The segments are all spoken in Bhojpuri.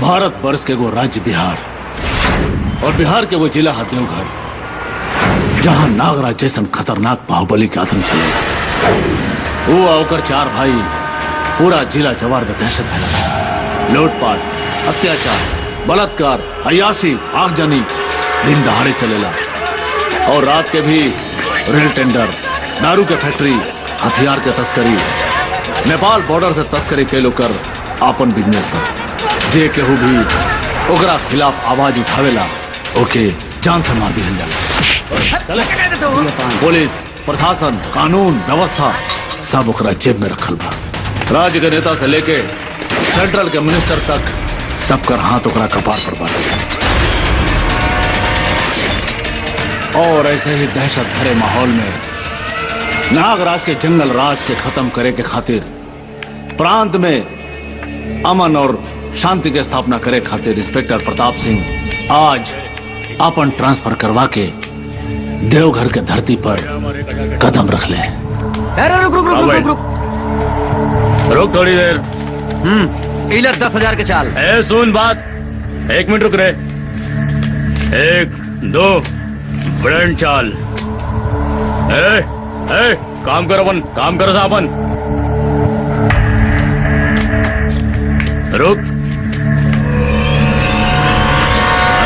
भारत वर्ष के वो राज्य बिहार और बिहार के वो जिला है देवघर, जहां नागराज जैसन खतरनाक बाहुबली के आतंक चले। वो आकर चार भाई पूरा जिला जवार में दहशत फैला, लूटपाट, अत्याचार, बलात्कार, अयाशी, आगजनी दिन दहाड़े चलेला। और रात के भी रेल टेंडर, दारू के फैक्ट्री, हथियार के तस्करी, नेपाल बॉर्डर से तस्करी के लोकर आपन बिजनेस है। जे केहू भी ओकरा खिलाफ आवाज उठावेला ओके जान से मार दिहल जाला। पुलिस, प्रशासन, कानून व्यवस्था सब ओकरा जेब में रखल बा। राज्य के नेता से लेके सेंट्रल के मिनिस्टर तक सबकर हाथ ओकरा कपार पर बा। और ऐसे ही दहशत भरे माहौल में नागराज के जंगल राज के खत्म करे के खातिर, प्रांत में अमन और शांति की स्थापना करे खातिर इंस्पेक्टर प्रताप सिंह आज अपन ट्रांसफर करवा के देवघर के धरती पर कदम रख ले। रुक रुक रुक रुक रुक रुक थोड़ी देर। 10,000 के चाल। सुन बात, 1 मिनट रुक रहे। 1 2 ब्रेंड चाल। काम करो अपन, काम करो सापन। रुक।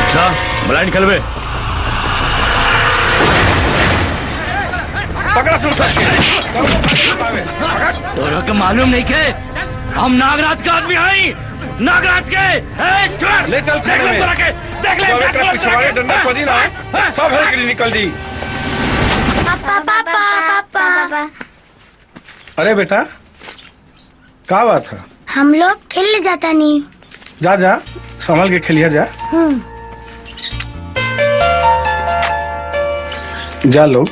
अच्छा ब्लाइंड खेलवे। तो के मालूम नहीं के हम नागराज का आदमी हैं, नागराज के। ले चल देख ले पिछवाड़े डंडा को दी ना, सब है के लिए निकल दी। पापा पापा पापा। अरे बेटा क्या बात है? हम लोग खेलने जाता नहीं। जा जा संभल के खेलिया जा। जा लोग।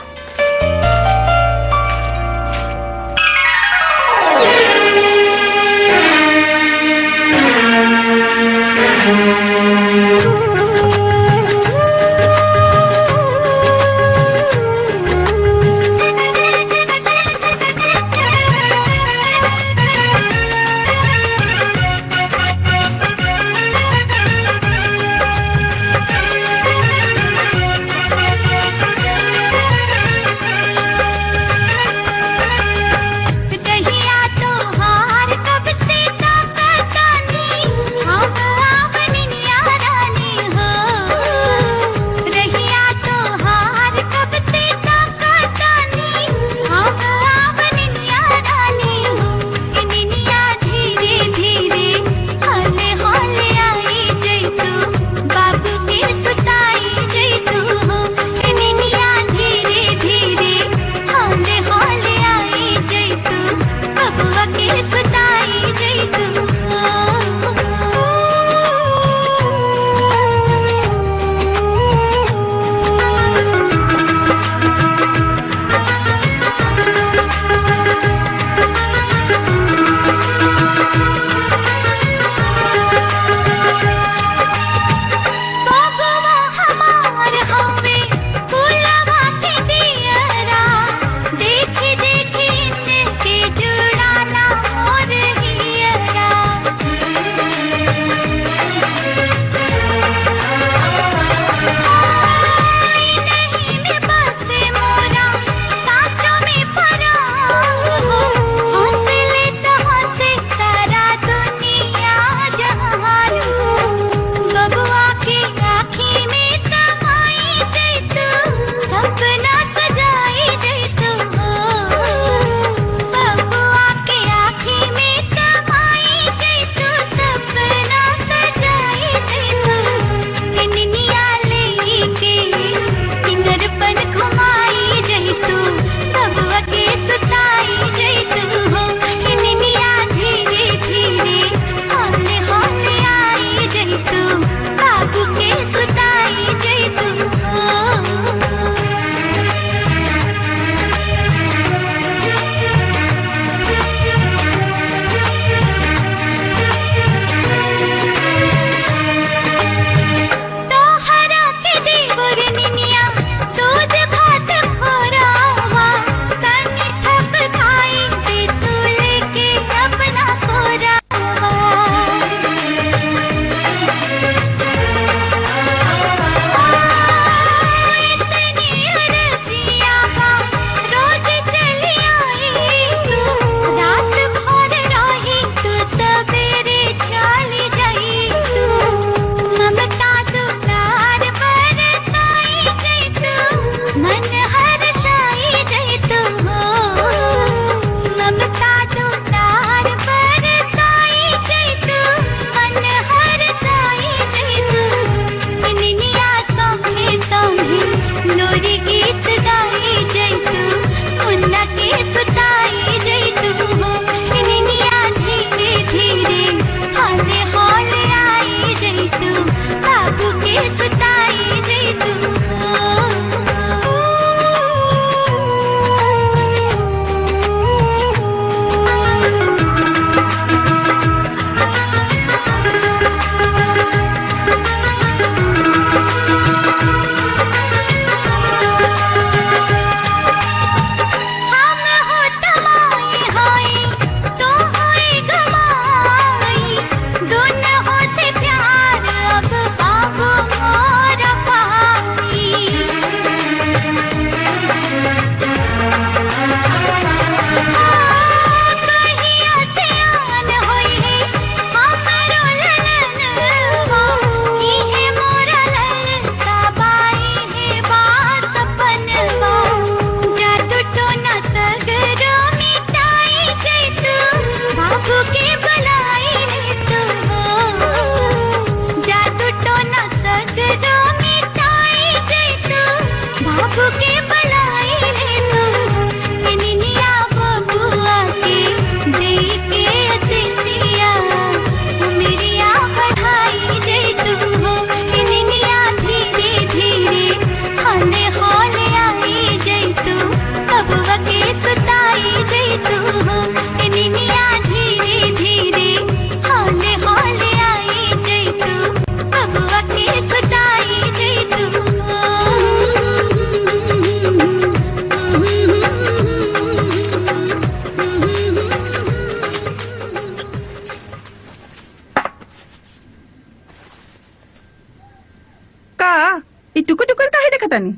का ई टुकुर टुकुर काहे देखतानी?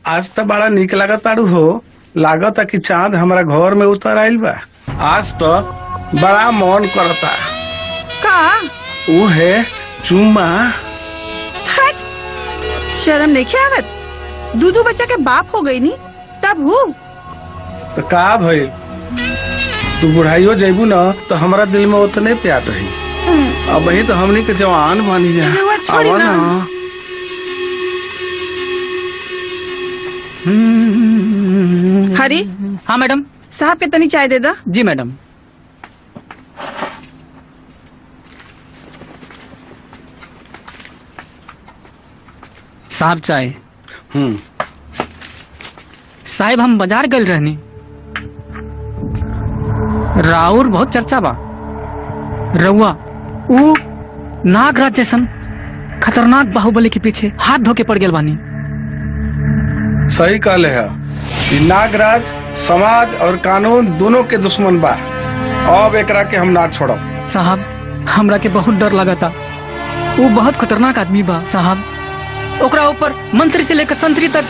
आज तो बड़ा निक लागत तारू हो। लागत कि चांद हमारा घर में उतर आइल बा। आज तो बड़ा मन करता। का वो है चुम्मा। हट, शर्म नहीं आवत? दूधू बच्चा के बाप हो गई नी तब हूँ। तो का भइल? तू बुढ़ाइयो जैबू न तो हमारा दिल में उतने प्यार रही। अब वही तो हमनी के जवान बनी जा। रउआ छोड़ी आवा ना। ना। हरी, हाँ मैडम। साहब के तनी चाय दे दा। जी मैडम। साहब चाय। साहब हम बाजार गल रहनी, राउर बहुत चर्चा बा। रउआ ऊ नागराज जैसन खतरनाक बाहुबली के पीछे हाथ धो के पड़ गए बानी। सही कहले है। ई नागराज समाज और कानून दोनों के दुश्मन बा। अब एकरा के हम ना छोड़ब। साहब हमरा के बहुत डर लगता। वो बहुत खतरनाक आदमी बा साहब। ओकरा ऊपर मंत्री से लेकर संतरी तक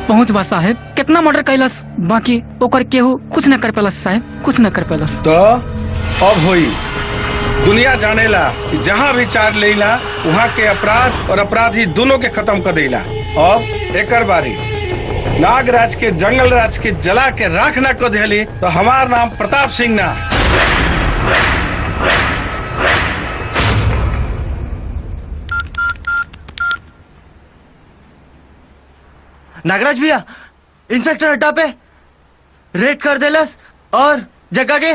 पहुंच बा साहब। कितना मर्डर कैलस, बाकी ओकर केहू कुछ न कर पेलस साहब, कुछ न कर पेलस। तो अब होई दुनिया जानेला कि जहाँ भी चार लेला वहाँ के अपराध और अपराधी दोनों के खत्म कर देला। अब एकर बारी नागराज के जंगल राज के जला के राख न कर देली तो हमार नाम प्रताप सिंह ना। नागराज भैया इंस्पेक्टर अड्डा पे रेड कर देलस और जगह के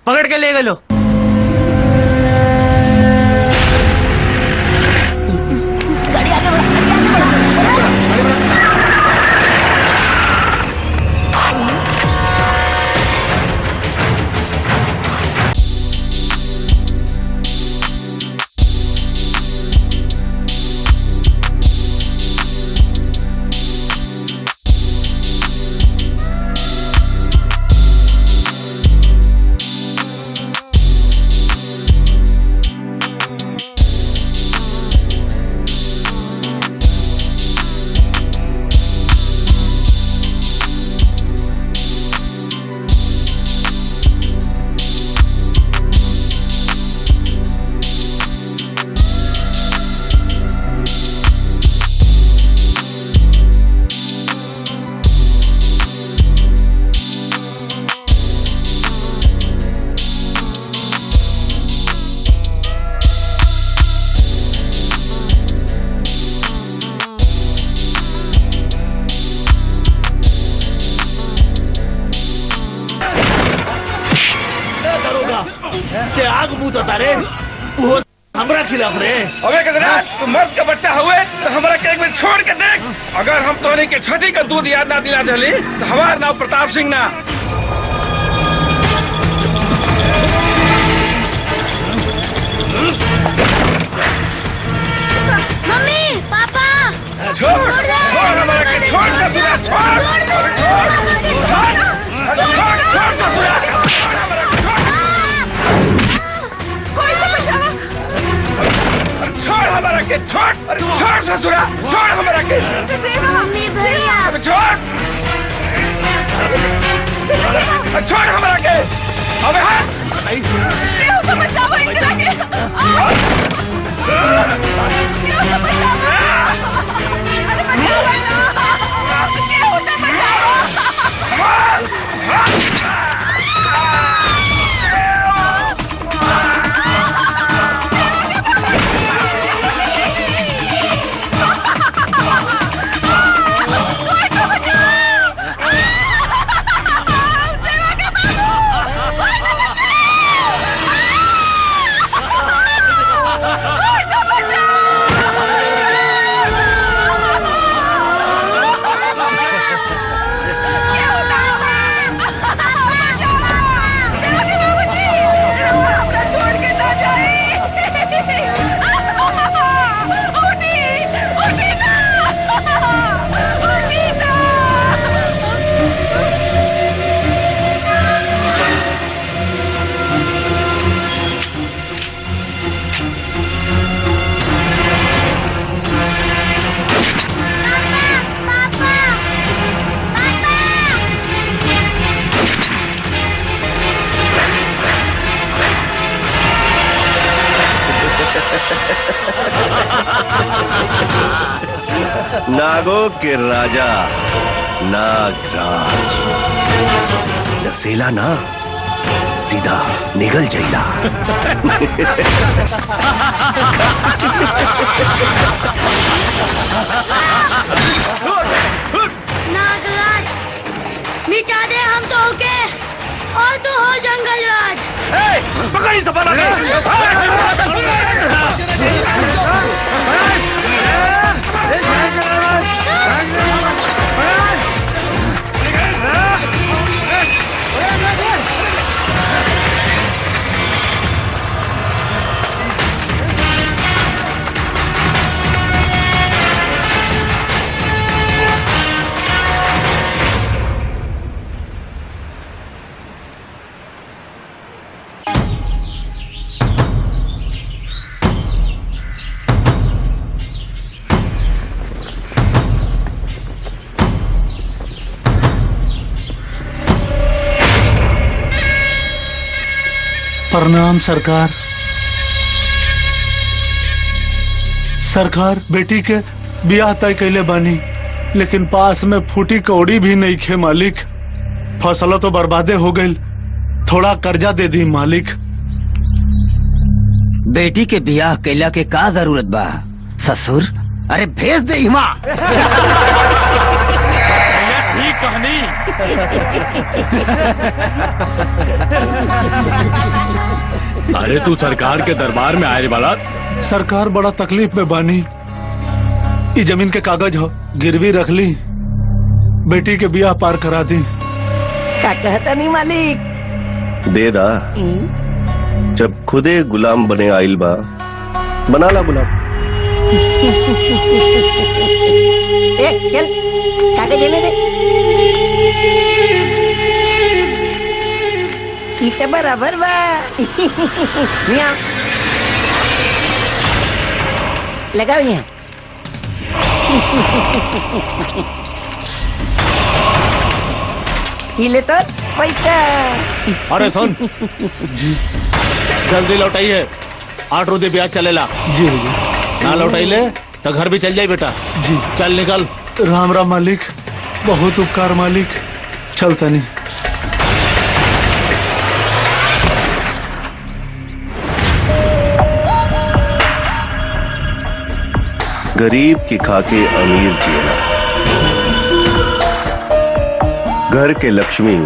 पकड़ के ले गए लो। ते आग मुंह तारे वो हमरा खिलाफ रे। अबे गजराज तू मर्द का बच्चा हुए तो हमारा के एक मिनट छोड़ के देख। अगर हम तोनी के छठी का दूध याद ना दिला देली तो हमारा नाम प्रताप सिंह ना। मम्मी पापा छोड़ छोड़ हमारा के छोड़ ससुरा छोड़ छोड़ ससुरा। कोई तो बचावा। छोड़ हमारा के छोड़। अरे छोड़ ससुरा छोड़ हमारा के। मम्मी भैया अबे छोड़ छोड़ हमारा के। अबे हाँ केहू तो बचावा इनकरा के। केहू तो बचावा। अरे बचावा ना। केहू तो बचावा। नागों के राजा नागराज डसेला ना सीधा निगल जाइला। नागराज मिटा दे हम तो होके और तू हो जंगल राज। पकड़ी सफल प्रणाम सरकार। सरकार बेटी के बियाह तय कैले बानी, लेकिन पास में फूटी कौड़ी भी नहीं खे मालिक। फसलों तो बर्बादे हो गई, थोड़ा कर्जा दे दी मालिक। बेटी के बियाह कैला के का जरूरत बा ससुर? अरे भेज दे हिमा। ठीक कहानी। अरे तू सरकार के दरबार में आए वाला। सरकार बड़ा तकलीफ में बानी। ये जमीन के कागज हो गिरवी रख ली, बेटी के बियाह पार करा दी। का कहता नहीं मालिक? दे दा, जब खुदे गुलाम बने आइल बा बना ला गुलाम। चल कागज देने दे। इतना बराबर बा। यहाँ लगाओ यहाँ। ले तो पैसा। अरे सुन जल्दी लौटाइए, 8 रुपये ब्याज चलेला। जी ना लौटाई ले तो घर भी चल जाए बेटा। जी चल निकल। राम राम मालिक, बहुत उपकार मालिक। चलता नहीं। गरीब की खाके अमीर जिएला, घर के लक्ष्मी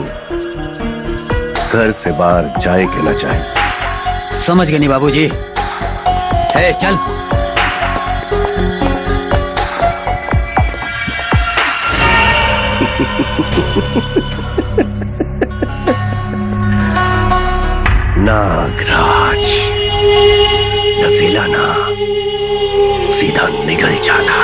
घर से बाहर जाए के ना चाहे। समझ गए नहीं बाबूजी। है चल। नागराज डसेला ना सीधा निकल जाना।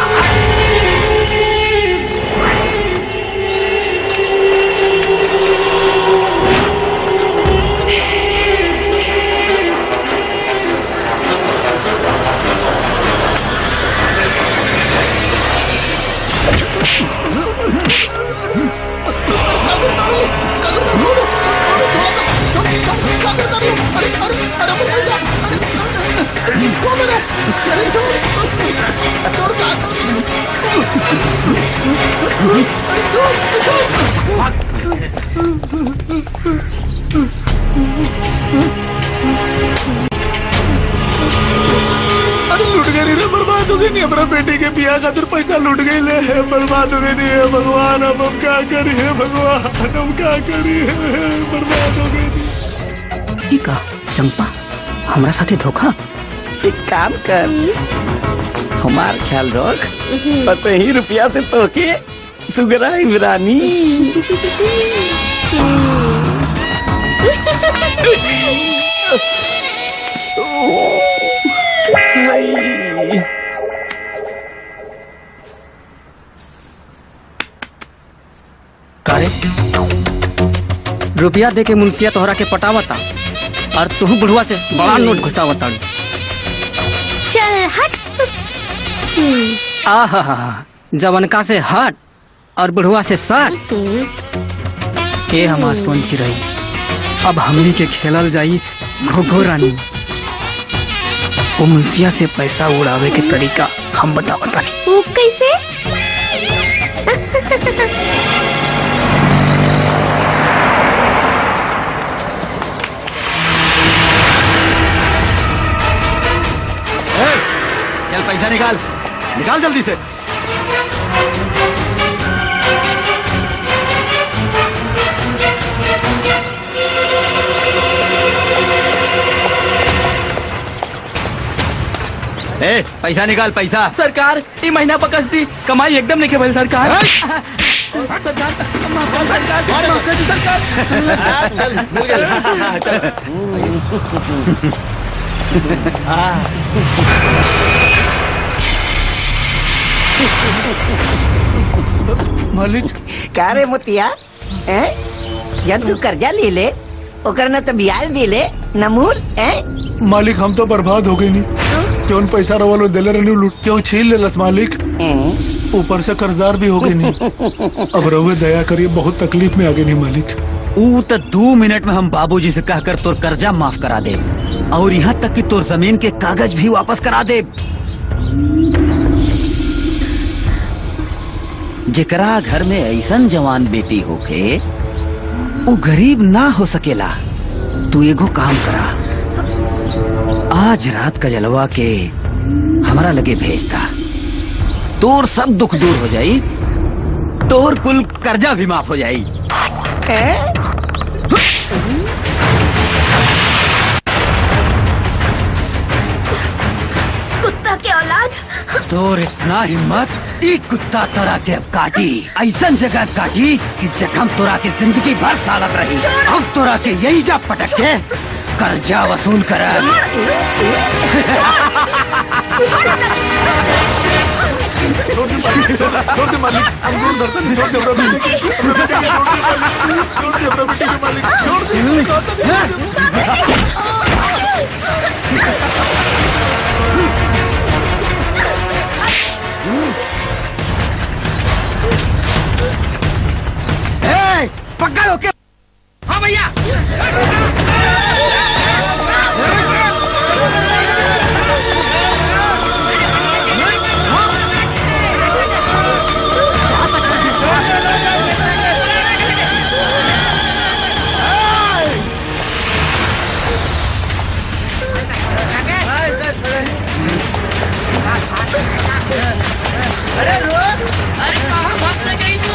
अरे लूट गई रे, बर्बाद हो गई नहीं। हमारा बेटी के बियाह खातिर पैसा लूट गई ले, बर्बाद हो गई नहीं है भगवान। अब हम क्या करिए भगवान, हम क्या करिए, बर्बाद हो गई। ठीक है चंपा, हमारा साथे धोखा। एक काम कर, हमार ख्याल रख, बस ही रुपया से तो के सुगरा इमरानी। कारे रुपया दे के मुंशिया तोहरा के पटावता और तू बुढ़वा से बड़ा नोट घुसावता। चल हट। आहा जवनका से हट और बुढ़वा से सट। के हमार सोची रही, अब हमनी के खेलल जाई घोघो रानी। वो मुंशिया से पैसा उड़ावे के तरीका हम बतावता नहीं। वो कैसे? चल पैसा निकाल, निकाल जल्दी से। ए, पैसा निकाल पैसा। सरकार ये महीना पकस दी, कमाई एकदम नहीं के भइल सरकार। सरकार माफ कर, सरकार माफ कर दी, सरकार। मालिक का रे मोतिया, जब तू कर्जा ले ले ओकर न तो ब्याज दे ले न मूल। मालिक हम तो बर्बाद हो गए नहीं, क्यों पैसा रवालो दिले रहने लूट क्यों छीन ले लस मालिक, ऊपर से कर्जदार भी हो गए नहीं। अब रवे दया करिए, बहुत तकलीफ में आ गए नहीं मालिक। ऊ तो 2 मिनट में हम बाबूजी से कहकर तोर कर्जा माफ करा दे, और यहाँ तक कि तोर जमीन के कागज भी वापस करा दे। जेकरा घर में ऐसन जवान बेटी होके वो गरीब ना हो सकेला। तू एगो काम करा, आज रात का जलवा के हमारा लगे भेजता, तोर सब दुख दूर हो जाई, तोर कुल कर्जा भी माफ हो जाई। कुत्ता के औलाद। तोर इतना हिम्मत, एक कुत्ता तोरा के अब काटी, ऐसन जगह काटी कि जखम तोरा के जिंदगी भर सालत रही। अब तोरा के यही जा पटक के कर्जा वसूल कर। पकड़ो के। हाँ भैया। अरे रोज, अरे कहाँ भाग गई तू?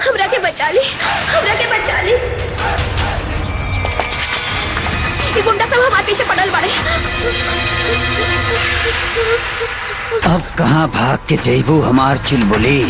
हमरा के बचा ली, हमरा के बचा ली। ये गुंडा सब हमारे पीछे पड़ल बाड़े। अब कहाँ भाग के जैबू हमार चुलबुली।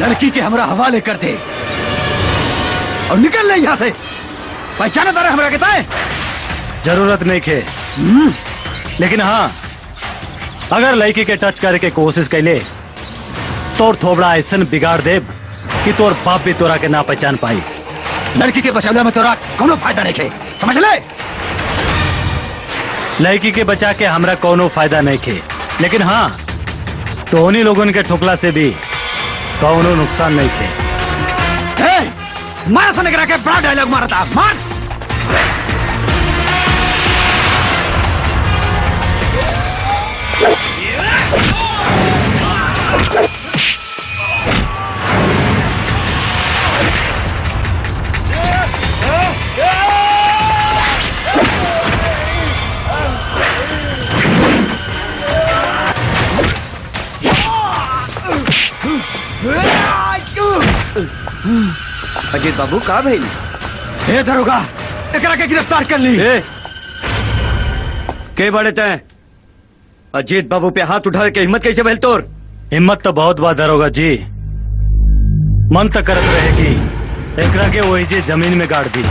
लड़की के हमरा हवाले कर दे और निकल ले यहाँ से। पहचाना तारे हमरा कहता है। जरूरत नहीं खे, लेकिन हाँ, अगर लड़की के टच करे के कोशिश कैले तोर थोबड़ा ऐसन बिगाड़ दे कि तोर बाप भी तोरा के ना पहचान पाई। लड़की के बचाने में तोरा कोनो फायदा नहीं खे, समझ ले। लड़की के बचा के हमरा कोनो फायदा नहीं खे, लेकिन हाँ, तो उन्हीं लोगन के ठोकला से भी कोनो नुकसान नहीं थे। मारा सा निकरा के बड़ा डायलॉग मारा था, मार। अजीत बाबू कहाँ भेल? ए दरोगा, एकरा के गिरफ्तार कर ली। के बड़े तय अजीत बाबू पे हाथ उठा के हिम्मत कैसे भेल तोर? हिम्मत तो बहुत बात दरोगा जी, मन तो करत रहेगी एकरा के वही जे जमीन में गाड़ दी।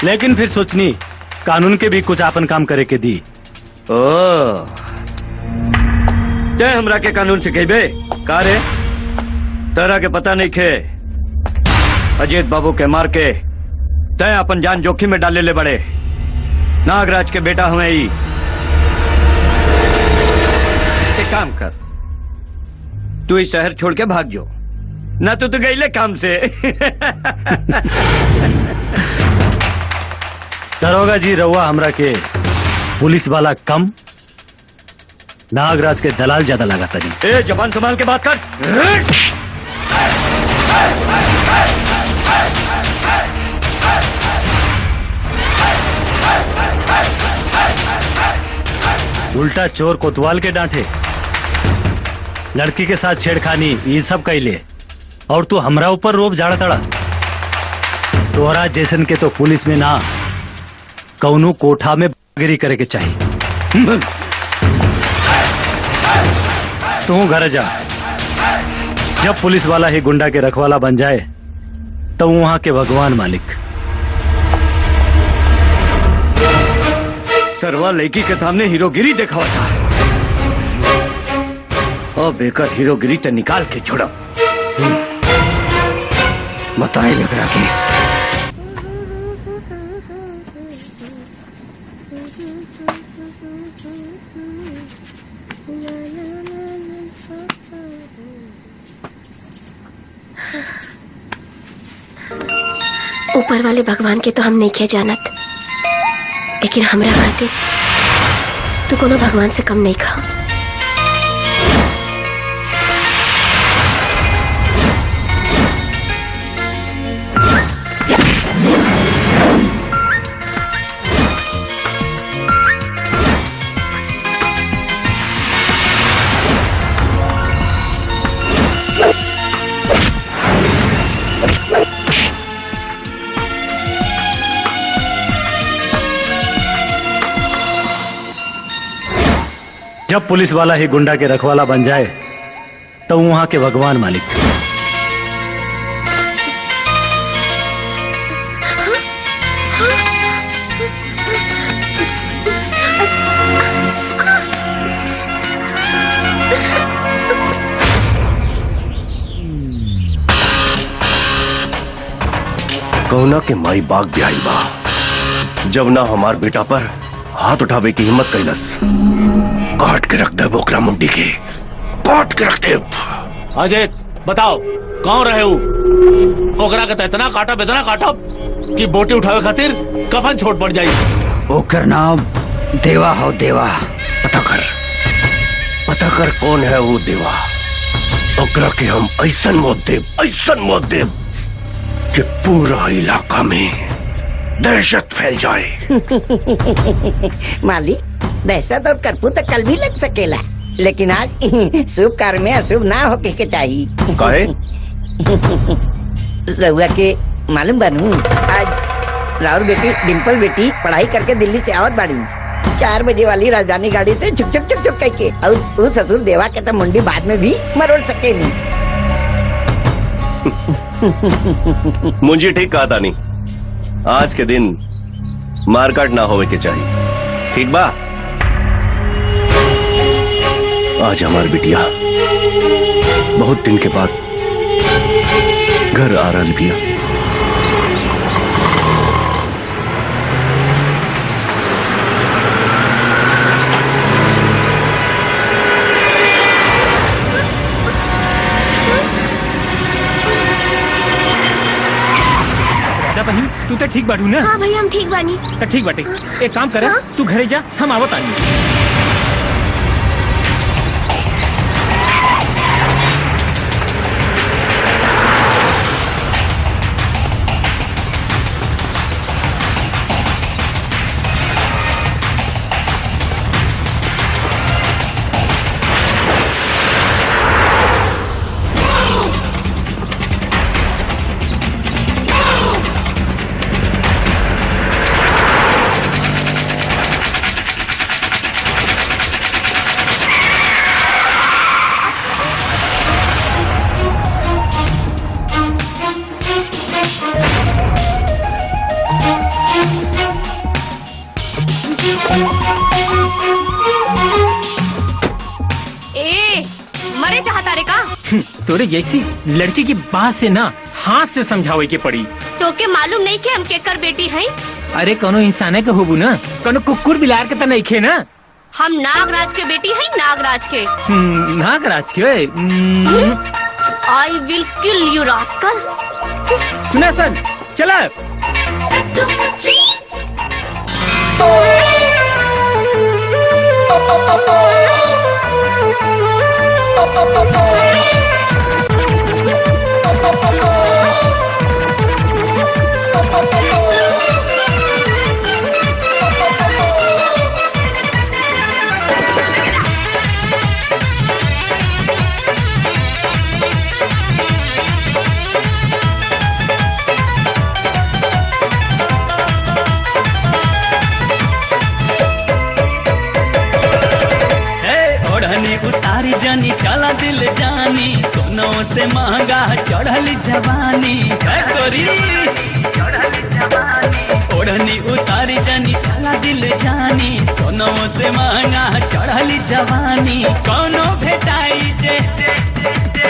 लेकिन फिर सोचनी कानून के भी कुछ आपन काम करे के दी। ओ ते हमरा के कानून सिखेबे का रे? तेरा के पता नहीं खे अजीत बाबू के मार के तय अपन जान जोखिम में डाले ले बड़े। नागराज के बेटा हमें ही। एक काम कर, तू इस शहर छोड़ के भाग जो ना, तू तो गई ले काम से। दरोगा जी रउआ हमरा के पुलिस वाला कम, नागराज के दलाल ज्यादा लगाता जी। ए जबान संभाल के बात कर। उल्टा चोर कोतवाल के डांटे, लड़की के साथ छेड़खानी, ये सब कैले और तू हमरा ऊपर रोब झाड़ा तड़ा। तोरा जैसन के तो पुलिस में ना कौनो कोठा में गिरी करे के चाहिए। तू घर जा। जब पुलिस वाला ही गुंडा के रखवाला बन जाए तब वहां के भगवान मालिक। सरवा लड़की के सामने हीरोगिरी दिखावा था और बेकर हीरोगिरी तो निकाल के छोड़ा। बताए लग रहा के ऊपर वाले भगवान के तो हम नहीं किया जानत, लेकिन हमरा खातिर तू कोनो भगवान से कम नहीं खा। जब पुलिस वाला ही गुंडा के रखवाला बन जाए तब वहां के भगवान मालिक। कहुना के माई बाग ब्याई बा, जब ना हमार बेटा पर हाथ उठावे की हिम्मत कैलस, काट के रख दे बोकरा मुंडी के, काट के रख दे। अजीत बताओ कौन रहे हो? ओकरा के इतना काटब कि बोटी उठावे खातिर कफन छोट पड़ जाई। ओकर नाम देवा हो। देवा पता कर कौन है वो देवा। ओकरा के हम ऐसन मौत देब कि पूरा इलाका में दहशत फैल जाए। मालिक, दहशत और कर्फ्यू तो कल भी लग सकेला, लेकिन आज शुभ कार्य में अशुभ ना होके के चाहिए। काहे? रहुआ के मालूम बनू, आज राउर बेटी डिम्पल बेटी पढ़ाई करके दिल्ली से आवत बाड़ी। 4 बजे वाली राजधानी गाड़ी से छुक छुक कह के, और वो ससुर देवा के तो मुंडी बाद में भी मरोड़ सके नहीं। मुंजी ठीक कहा तानी, आज के दिन मारकाट ना होवे के चाहिए। ठीक बा? आज हमार बिटिया बहुत दिन के बाद घर आ रहा बिया। बहन तू तो ठीक बाटू ना? हाँ भैया हम ठीक बानी। तो ठीक बाटे, एक काम कर, तू घरे जा, हम आवत आनी। तोरे जैसी लड़की की बात से ना हाथ से समझावे के पड़ी। तो के मालूम नहीं के हम केकर बेटी हैं? अरे कोनो इंसाने के होबू ना, कोनो कुकुर बिलार के तो नहीं खे ना। हम नागराज के बेटी हैं, नागराज के। नागराज के। I will kill you rascal. सुना सन, चला। उतारी जानी चला दिल जानी, सोनों से महंगा चढ़ल जवानी। ओढ़नी उतारी जानी चला दिल जानी, सोनों से महंगा चढ़ल जवानी। कौनो भेटाई जे,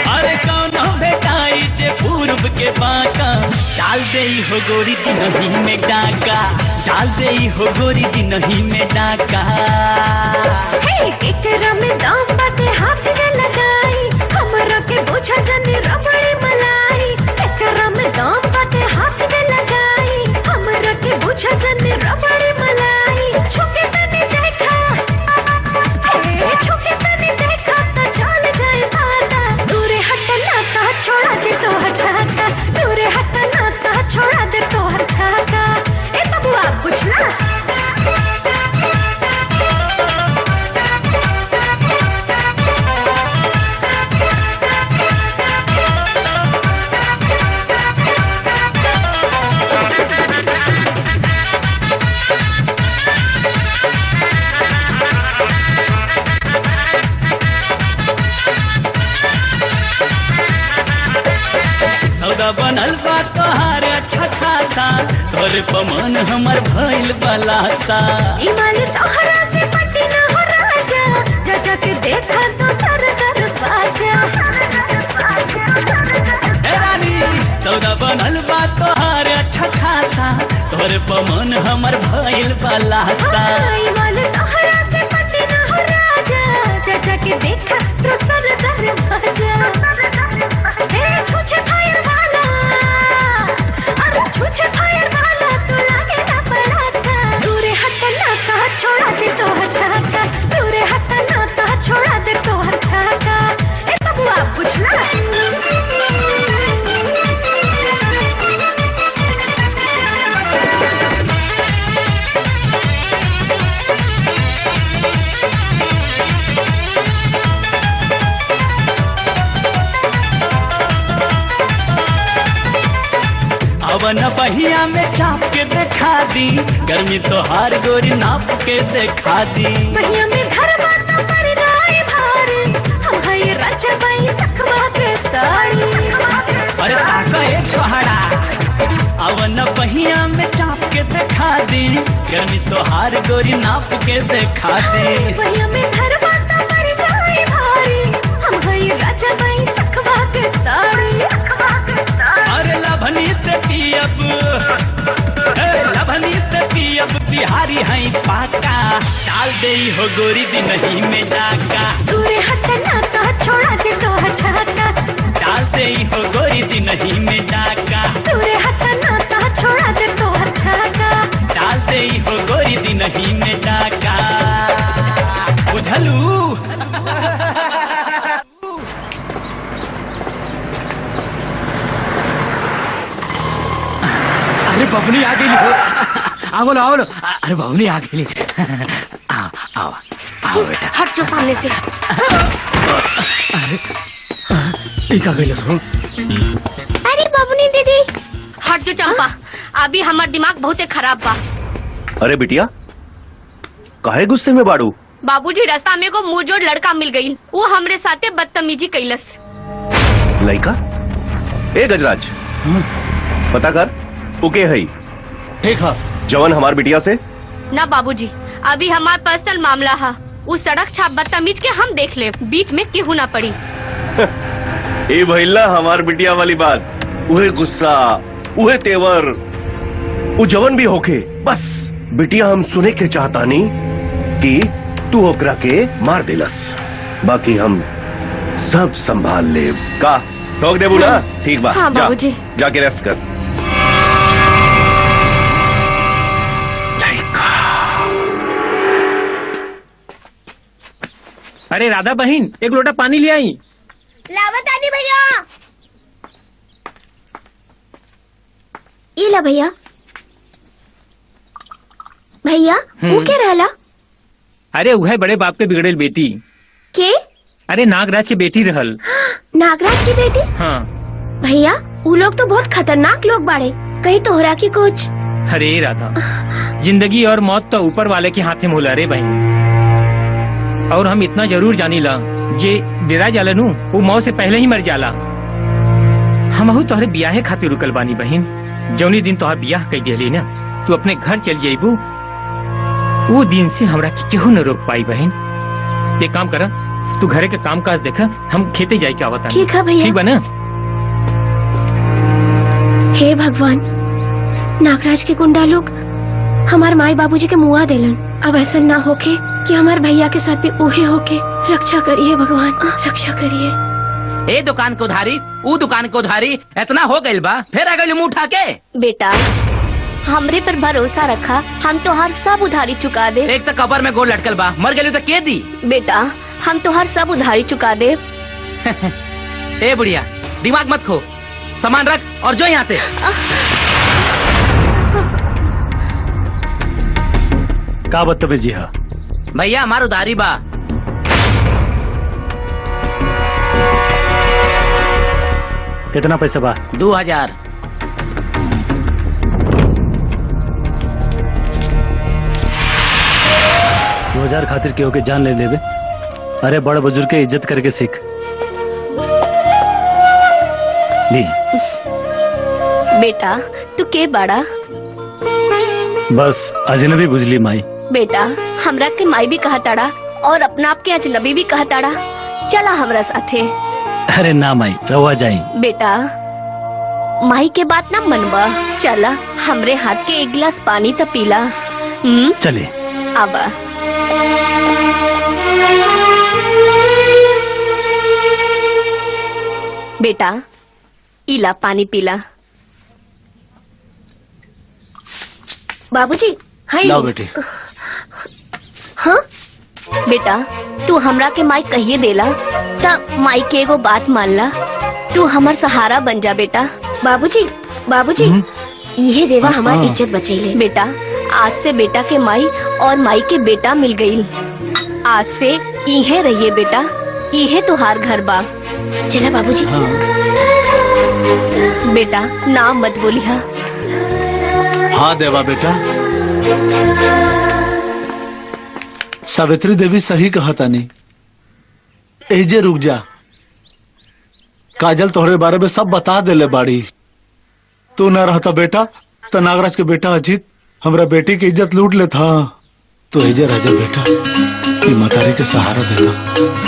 अरे कौनो भेटाई जे पूर्व के बाका, डाल दे हो गोरी दिनही में डाका, डाल दे हो गोरी दिनही में डाका। केकरा में दाम बाटे हाथ में लगाई, हमरा के बुझा जानी रबड़ी मलाई। केकरा में दाम बाटे हाथ में लगाई, हमरा के बुझा जानी रबड़ी मलाई। छुके तनी देखा, छुके तनी देखा तो चल जाए पाता। दूरे हटना ता छोड़ा दे तो छाका, दूरे हटना ता छोड़ा दे तो छाका। ए बबुआ पूछना बनल बा तोहार अच्छा खासा, तोरे पमन हमर भइल बलासा। इमाली तोहरा से पटी ना हो राजा, जा के देखा तो सर दरवाजा। ए रानी सौदा बनल बा तोहार अच्छा खासा, तोरे पमन हमर भइल बलासा। इमाली तोहरा से पटी ना हो राजा, जा के देखा तो सर दरवाजा। ए छुछे फायर वाला, अरे छुछे फायर वाला तो लागे ना पड़ाका। दूरे हटना ता छोड़ा दे तो छाका, दूरे हटना ता छोड़ा दे तो छाका। ए बबुआ पूछना अवन बहिया में चाप के देखा दी, गर्मी तो हार गोरी नाप के देखा दी। बहिया में घर बात पर जाए भार, हम है राजा बाई सखवा के ताड़ी। अरे ताका ए छोहरा, अवन बहिया में चाप के देखा दी, गर्मी तो हार गोरी नाप के देखा दी। बहिया में घर बात पर जाए भार, हम है राजा बाई सखवा के ताड़ी। अरे लभनी से पियब, लभनी से पियब बिहारी है पाका, डाल दे हो गोरी दिनही में डाका। दूरे हटना ता छोड़ा दे तो छाका, डाल दे हो गोरी दिनही में डाका। दूरे हटना ता छोड़ा दे तो छाका, डाल दे हो गोरी दिनही में डाका। बुझलू? अरे बबनी आ गई हो, आओ लो आओ लो। अरे बबनी आ गई। आओ आओ आओ बेटा। हट जो सामने से। अरे का गई सो? अरे बबनी दीदी हट जो चंपा, अभी हमार दिमाग बहुत खराब बा। अरे बिटिया काहे गुस्से में बाड़ू? बाबूजी रास्ता में को मुंहजोड़ लड़का मिल गई, वो हमरे साथे बदतमीजी कैलस। लड़का? ए गजराज पता कर ओके है ठीक है जवन हमार बिटिया से। ना बाबूजी अभी हमार पर्सनल मामला है, उस सड़क छाप बदतमीज के हम देख ले, बीच में केहू ना पड़ी। ए भइला हमार बिटिया वाली बात, उहे गुस्सा, उहे तेवर, उ जवन भी होके, बस बिटिया हम सुने के चाहता नहीं कि तू ओकरा के मार दिलस, बाकी हम सब संभाल ले। का ठोक देबू ना? ठीक बा, हाँ, जा, बाबूजी। जाके रेस्ट कर। अरे राधा बहन, एक लोटा पानी ले आई। लावत आनी भैया। ये ला भैया। भैया वो क्या रहला? अरे वह बड़े बाप के बिगड़ेल बेटी। के? अरे नागराज की बेटी रहल। नागराज की बेटी? हाँ। भैया वो लोग तो बहुत खतरनाक लोग बाड़े, कहीं तोहरा की कुछ? अरे राधा, जिंदगी और मौत तो ऊपर वाले के हाथ में होला रे बहन। और हम इतना जरूर जानी ला, जे डेरा जाला नू वो मौत से पहले ही मर जाला। हमहू तोहरे बियाहे खातिर रुकल बानी बहन। जौनी दिन तोहर बियाह कई दिली ना, तू अपने घर चल जाइबू, वो दिन से हमरा केहू न रोक पाई बहन। एक काम कर, तू घरे के काम काज देखा, हम खेते जाए के आवता। ठीक है भैया। ठीक बा ना? हे भगवान, नागराज के गुंडा लोग हमार माई बाबूजी के मुआ देलन। अब ऐसा ना होके कि हमार भैया के साथ भी उहे होके। रक्षा करिए भगवान, रक्षा करिए। ए दुकान को उधारी, ऊ दुकान को उधारी, इतना हो गइल बा, फिर आ गइल मुंह उठा के। बेटा हमरे पर भरोसा रखा, हम तो हर सब उधारी चुका दे। एक तो कबर में गोल लटकल बा, मर गइल तो के दी? बेटा हम तो हर सब उधारी चुका दे। ए बुढ़िया, दिमाग मत खो, सामान रख और जो यहाँ से। का बदतमीजी है? भैया हमार उधारी बा। कितना पैसा बा? 2000। दो 2000 खातिर केहू के जान ले लेबे? अरे बड़ बुजुर्ग के इज्जत करके सीख। ली। बेटा तू के बड़ा? बस अजनबी बुझली माई। बेटा हमरा के माई भी कहा ताड़ा और अपना आप के अजनबी भी कहा ताड़ा। चला हमरा साथे। अरे ना माई, रवा जाई। बेटा माई के बात ना मनवा, चला हमरे हाथ के एक गिलास पानी तो पीला। चले आबा। बेटा इला पानी पीला। बाबूजी हाय। लाओ बेटे। हाँ बेटा तू हमरा के माई कहिए देला, तब माई के एगो बात मान ला, तू हमार सहारा बन जा बेटा। बाबूजी बाबूजी ये देवा हमारी इज्जत बचैले। बेटा आज से बेटा के माई और माई के बेटा मिल गई। आज से इहे रहिए बेटा, इहे तुहार घर बा। चला बाबूजी। बेटा नाम मत बोली। हाँ देवा बेटा, सावित्री देवी सही कहा तानी। एजे रुक जा, काजल तोहरे बारे में सब बता देले बाड़ी। तू न रहता बेटा तो नागराज के बेटा अजीत हमरा बेटी की इज्जत लूट ले था। तो एजे रह जा बेटा, ये मतारी के सहारा देगा।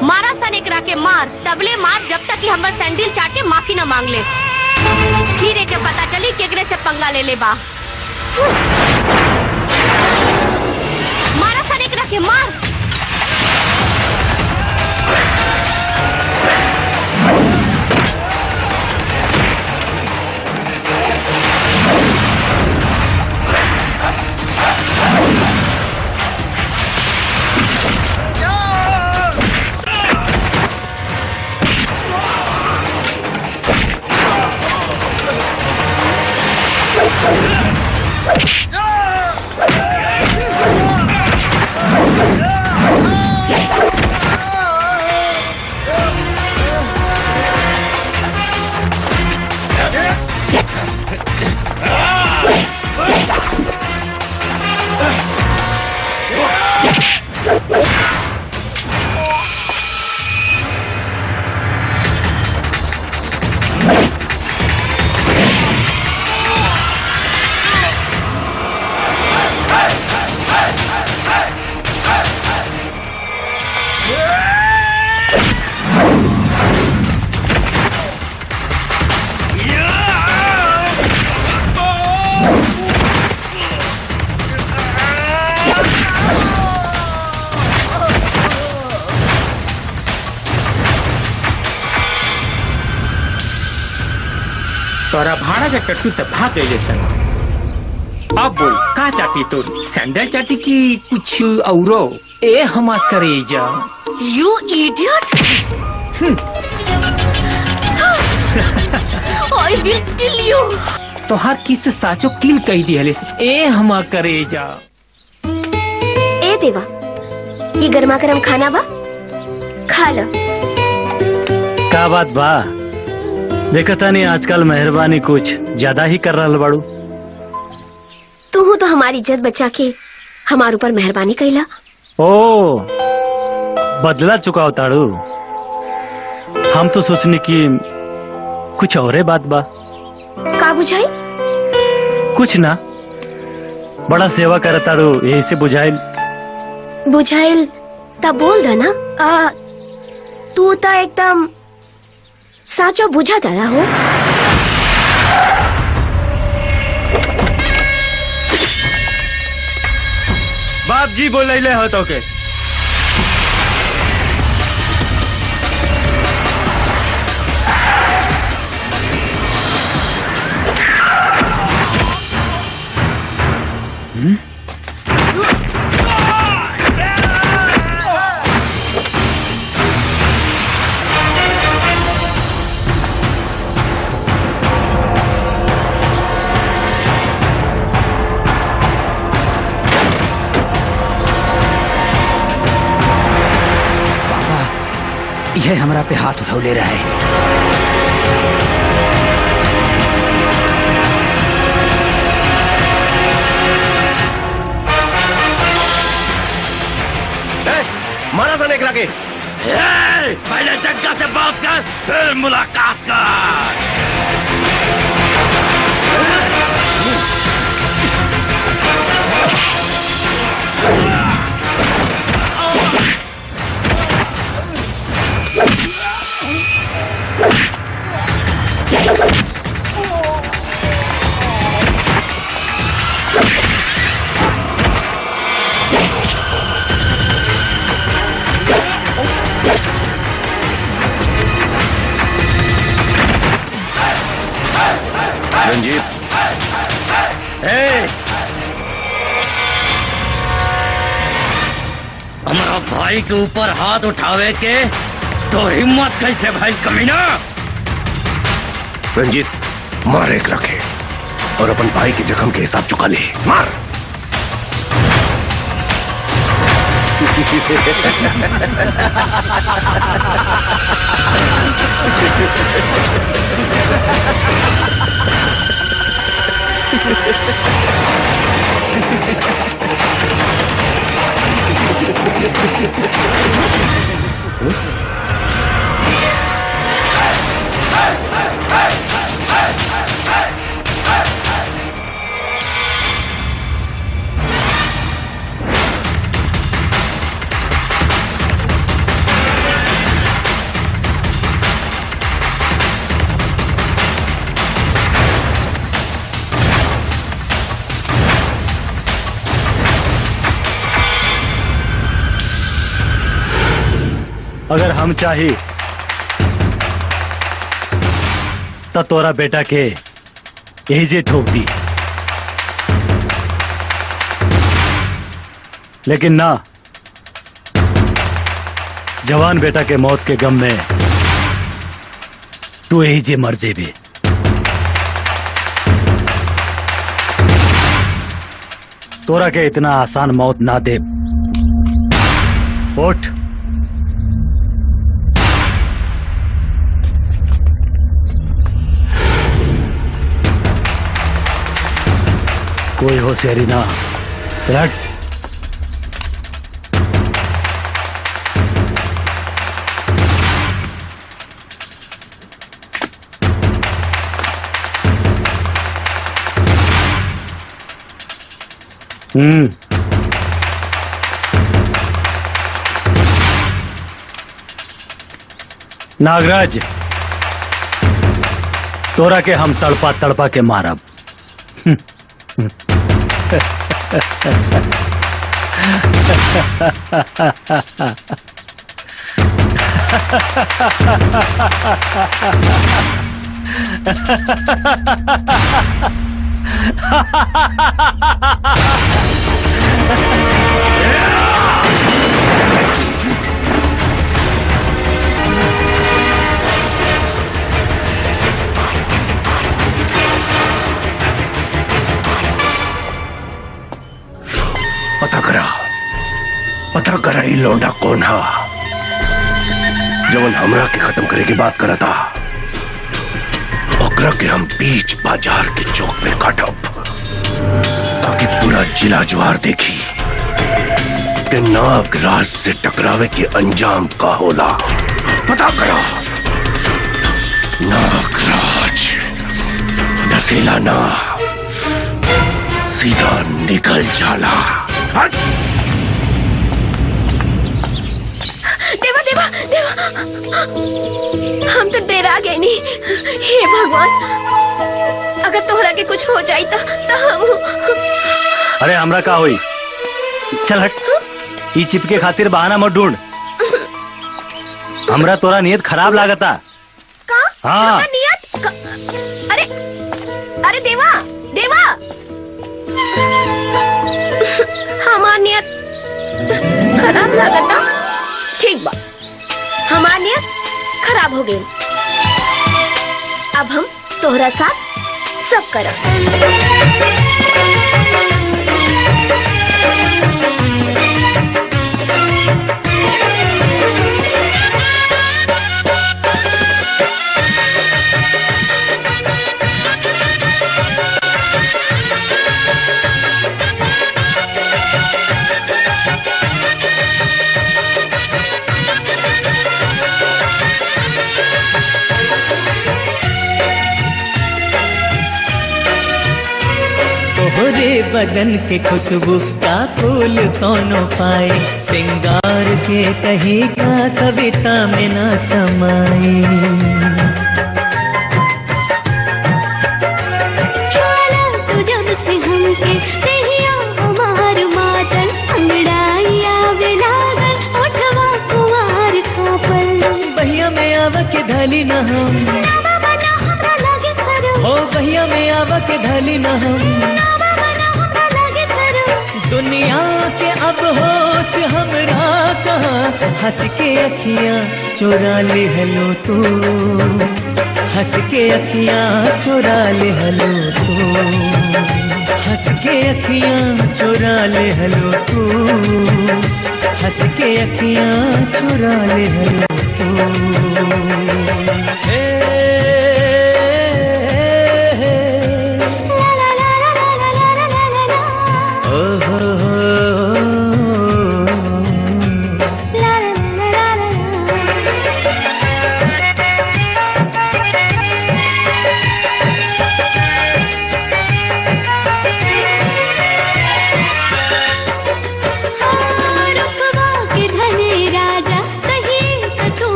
मारा सन एकरा के मार, तबले मार जब तक कि हमर सैंडल चाट के माफी न मांग ले। फिर एके पता चली केकरे से पंगा ले बा। मारा सन एकरा के मार। Yeah! तोरा भाड़ा के टट्टू तब भाग गए सन। अब बोल का चाटी तो सैंडल चाटी की कुछ औरो? ए हमा करे जा। You idiot! I will kill you. तो हर किस साचो किल कही दी हले से। ए हमा करे जा। ए देवा, ये गर्मा गर्म खाना बा, खा लो। का बात बा? देखता नहीं आजकल मेहरबानी कुछ ज्यादा ही कर रहा बाड़ू। तू तो हमारी इज्जत बचा के हमारे ऊपर मेहरबानी कैला। ओ, बदला चुका उताड़ू। हम तो सोचने की कुछ और बात बा। का बुझाई? कुछ ना, बड़ा सेवा करताड़ू यही से बुझाइल। बुझाइल तब बोल दा ना। तू तो एकदम साचो बुझा दड़ा हो। बाप जी बोल ले हो तो के। यह हमरा पे हाथ उठा ले रहा है। मारा था निकला के। पहले जग्गा से बात कर, फिर मुलाकात कर। रंजीत, हमारा भाई के ऊपर हाथ उठावे के तो हिम्मत कैसे भाई कमीना? रंजीत, मार एक रखे और अपन भाई के जख्म के हिसाब चुका ले। मार। अगर हम चाही तो तोरा बेटा के यही जे ठोक दी, लेकिन ना, जवान बेटा के मौत के गम में तू यही जे मर जेबे। तोरा के इतना आसान मौत ना दे। उठ। कोई होशियारी ना रट। नागराज, तोरा के हम तड़पा तड़पा के मारब। पता करा ई लौंडा कौन हा जवन हमरा के खत्म करे की बात करा था। ओकरा के हम बीच बाजार के चौक में काटब ताकि पूरा जिला ज्वार देखी कि नागराज से टकरावे के अंजाम का होला। पता करा नागराज नसेला ना सीधा निकल जाला। देवा देवा देवा हम तो डरा गए नहीं। हे भगवान अगर तोहरा के कुछ हो जाई तो हम अरे हमरा का हुई? चल हट। ई चिपके खातिर बहाना मत ढूंढ। हमरा तोरा नियत खराब लागता। का? हाँ। नियत अरे अरे देवा देवा हमार नियत खराब लागता। ठीक बा हमार नियत खराब हो गई। अब हम तोहरा साथ सब करब। तोहरे बदन के खुशबू का फूल कौनो पाए, सिंगार के कहीं का कविता में ना समाए। तू जब से हमके देहिया हमार मातन अंगड़ाइया बेलागल ओठवा कुंवार खापल। बहिया में आवा के धली न हम हो, बहिया में आवा के धली न हम। दुनिया के अब होश हमरा कहाँ, हंस के अखियाँ चुरा ले हलो तू, हंस के अखियाँ चुरा ले हलो तू, हंस के अखियाँ चुरा ले हलो तू, हंस के अखियाँ चुरा ले हलो तू।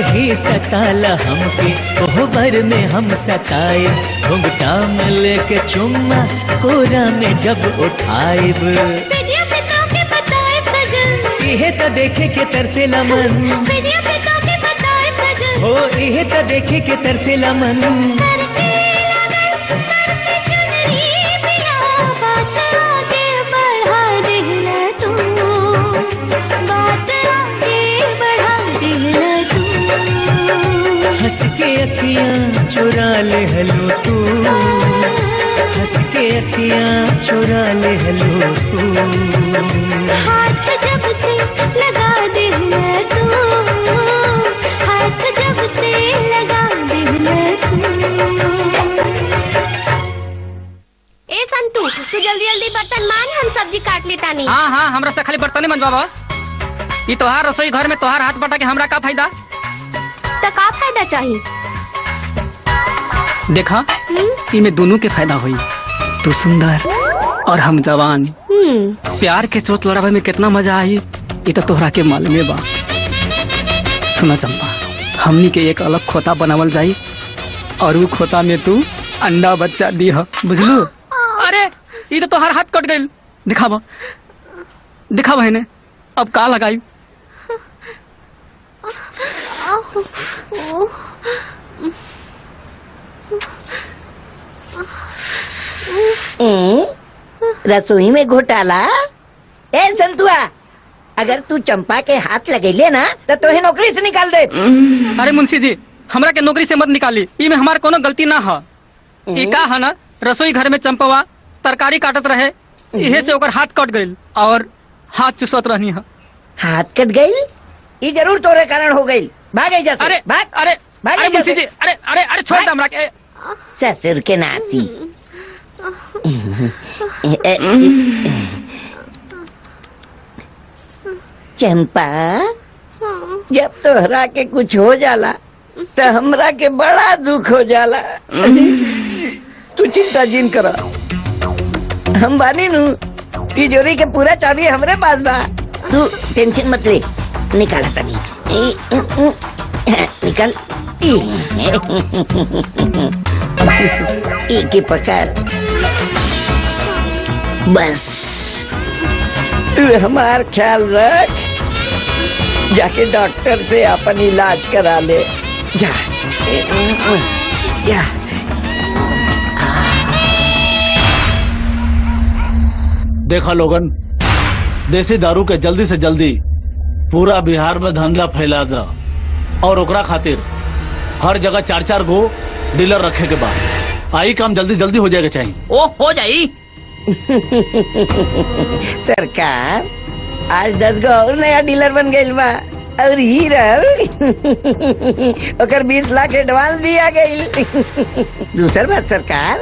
ही सताला हमके कोहबर में हम सताए, घुंघटा में लेके चुम्मा कोरा में जब उठाएब, इहे तो देखे के तरसे लमन, हो इहे तो देखे के तरसे लमन। हंस के अखियाँ चुरा ले हलो तू, हंस के अखियाँ चुरा ले हलो तू। हाथ जब से लगा दे तू, हाथ जब से लगा दे तू। ए संतू तू जल्दी जल्दी बर्तन मान, हम सब्जी काट लेता नहीं। हाँ हाँ हमरा से खाली बर्तन मन बाबा। ये तोहार रसोई घर में तोहार हाथ बटा के हमरा का फायदा? तो का फायदा चाहिए? देखा इनमें दोनों के फायदा हुई। तू सुंदर और हम जवान, प्यार के चोट लड़ावे में कितना मजा आई ये तो तोहरा के मालूम बा। सुना चंपा, हमनी के एक अलग खोता बनावल जाई और वो खोता में तू अंडा बच्चा दी, बुझलू? अरे ये तो तोहार हाथ कट गई। दिखावा दिखावा इन्हें अब का लगाई। रसोई में घोटाला। ए संतुआ, अगर तू चंपा के हाथ लगेले ना तो तोहे नौकरी से निकाल दे। अरे मुंशी जी, हमरा के नौकरी से मत निकाली, ई में हमार कोनो गलती ना है। ई का है ना, रसोई घर में चंपवा तरकारी काटत रहे, इहे से ओकर हाथ कट गइल और हाथ चुसत रहनी है। हाथ कट गई? ये जरूर तोरे कारण हो गई। भाग जा। अरे भाग। अरे भाग अरे जा मुंशी से। जी, अरे अरे अरे छोड़ दे हमरा के। ससुर के नाती। चंपा, जब तोहरा के कुछ हो जाला तो हमरा के बड़ा दुख हो जाला। तू चिंता जिन करा, हम बानी नु। तिजोरी के पूरा चाबी हमरे पास बा। तू टेंशन मत ले, निकाला तभी। निकल। एक ही पकड़। बस तू हमार ख्याल रख, जाके डॉक्टर से अपन इलाज करा ले। जा जा। देखा लोगन, देसी दारू के जल्दी से जल्दी पूरा बिहार में धंधा फैला दा और ओकरा खातिर हर जगह 4-4 गो डीलर रखे के बाद आई काम जल्दी जल्दी हो जाएगा चाहिए। ओ हो जाई। सरकार, आज 10 गो और नया डीलर बन गइल बा और ही रहल। ओकर 20 लाख एडवांस भी आ गइल। दूसर बात सरकार,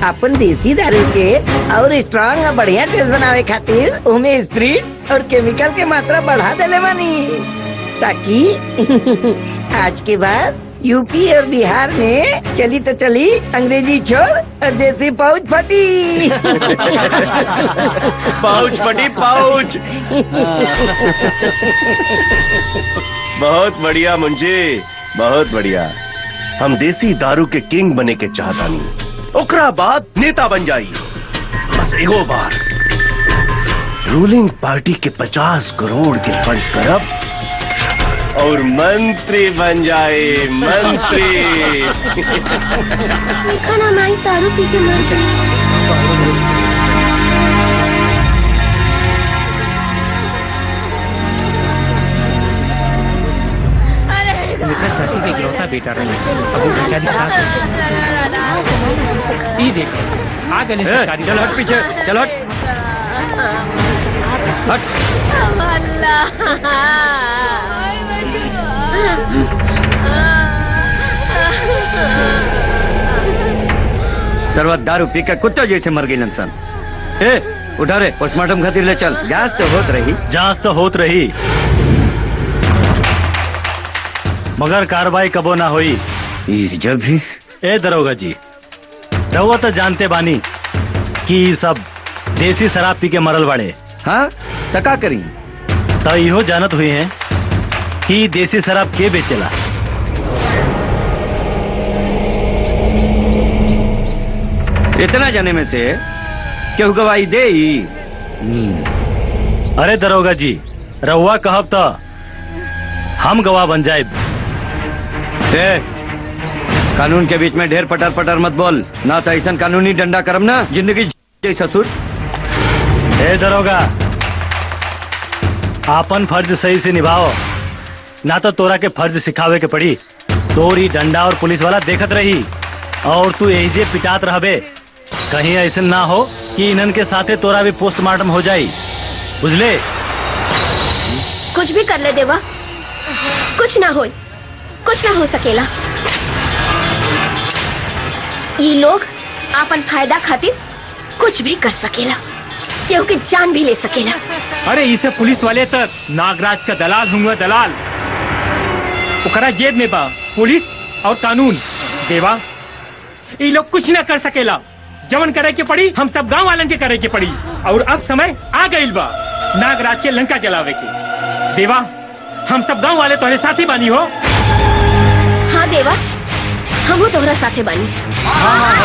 अपन देसी दारू के और स्ट्रांग और बढ़िया टेस्ट बनावे खातिर उमे स्प्रिट और केमिकल के मात्रा बढ़ा देले बानी, ताकि आज के बाद यूपी और बिहार में चली तो चली, अंग्रेजी छोड़ और देसी पाउच फटी। पाउच फटी पाउच। बहुत बढ़िया मुंशी, बहुत बढ़िया। हम देसी दारू के किंग बने के चाहतानी, ओकरा बाद नेता बन जाई। बस एगो बार रूलिंग पार्टी के 50 करोड़ के फंड करब और मंत्री बन जाए। मंत्री। खाना माई दारू पी के मर गई। चाची का इकलौता बेटा रहे, अब वो बेचारी क्या करे? ये देख, आ गए सरकारी। चल हट पीछे, चल हट। सर्वत दारू पी के कुत्ता जैसे मर गई इंसान। ए उठा रे, पोस्टमार्टम खातिर ले चल। जांच तो होत रही। जांच तो होत रही, मगर कार्रवाई कबो ना हुई। जब भी ए दरोगा जी, रहुआ तो जानते बानी कि सब देसी शराब पी के मरल बाड़े। हाँ तका करी तो इहो जानत हुई हैं कि देसी शराब के बेचेला। इतना जाने में से क्यों गवाही दे ही? अरे दरोगा जी, रहुआ कहब तो हम गवाह बन जाए। कानून के बीच में ढेर पटर पटर मत बोल, ना तो ऐसा कानूनी डंडा करम ना जिंदगी ससुर। ए दरोगा, आपन फर्ज सही से निभाओ, ना तो तोरा के फर्ज सिखावे के पड़ी। तोरी डंडा और पुलिस वाला देखत रही और तू यही जे पिटात रहबे। कहीं ऐसा ना हो कि इन्हन के साथे तोरा भी पोस्टमार्टम हो जाई, बुझले? कुछ भी कर ले देवा, कुछ ना हो, कुछ ना हो सकेला। ये लोग आपन फायदा खातिर कुछ भी कर सकेला, क्योंकि जान भी ले सकेला। अरे इसे पुलिस वाले तक नागराज का दलाल हुआ दलाल। ओकरा जेब में बा पुलिस और कानून। देवा, ये लोग कुछ ना कर सकेला। जवन करे के पड़ी हम सब गांव वालन के करे के पड़ी। और अब समय आ गइल बा नागराज के लंका जलावे के। देवा, हम सब गांव वाले तोहरे साथी बानी हो। हाँ देवा, हमू तोहरा साथे बानी। हाँ,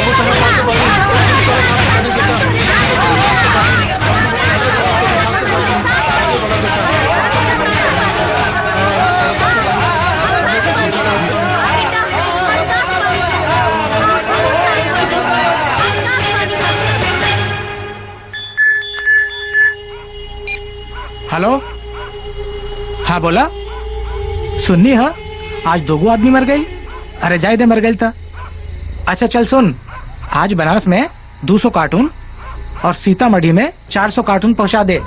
हेलो, हाँ बोला। सुननी है, आज 2 आदमी मर गई। अरे जाए दे, मर गई था। अच्छा चल सुन, आज बनारस में 200 कार्टून और सीतामढ़ी में 400 कार्टून पहुंचा दे।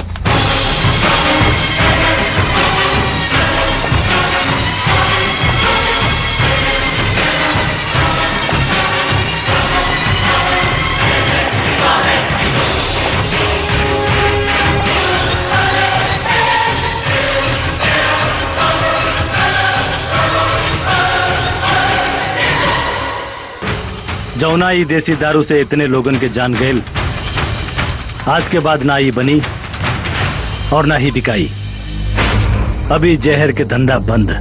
जौना ही देसी दारू से इतने लोगन के जान गए, आज के बाद ना ही बनी और ना ही बिकाई। अभी जहर के धंधा बंद।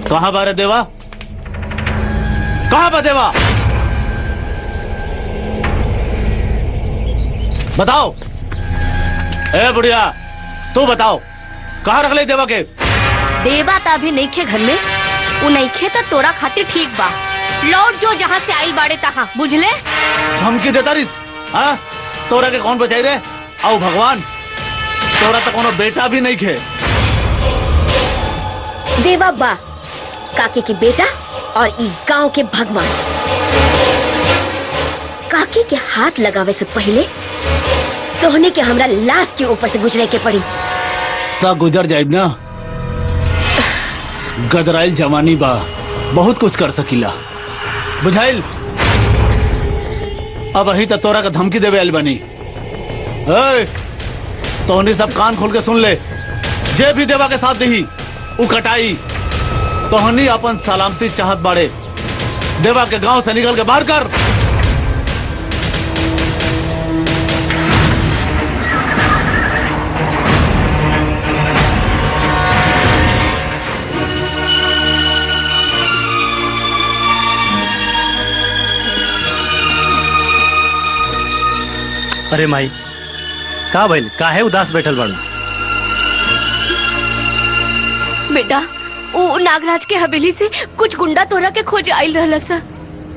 कहाँ बारे देवा? कहाँ बा देवा? बताओ। ए बुढ़िया, तू बताओ, कहाँ रख ले देवा के? देवा ता अभी नहीं खे घर में। वो नहीं खे तो तोरा खातिर ठीक बा। लौट जो जहाँ से आइल बाड़े तहाँ, बुझले? धमकी देता रिस? हाँ? तोरा के कौन बचाई रे? आओ भगवान, तोरा तो कोनो बेटा भी नहीं खे। देवा बा काके के बेटा और ई गांव के भगवान। काके के हाथ लगावे से पहले तोहने के हमरा लाश के ऊपर से गुजरे के पड़ी। ता गुजर जाइब ना। गदराइल जवानी बा, बहुत कुछ कर सकीला, बुझाइल? अब अही तो तोरा का धमकी देवे आइल बनी। तोहनी सब कान खोल के सुन ले, जे भी देवा के साथ दही उ कटाई। तोहनी अपन सलामती चाहत बाड़े, देवा के गांव से निकल के बाहर कर। अरे माई, का भइल? काहे उदास बैठल बाड़ू? बेटा, वो नागराज के हवेली से कुछ गुंडा तोरा के खोज आइल रहला सा।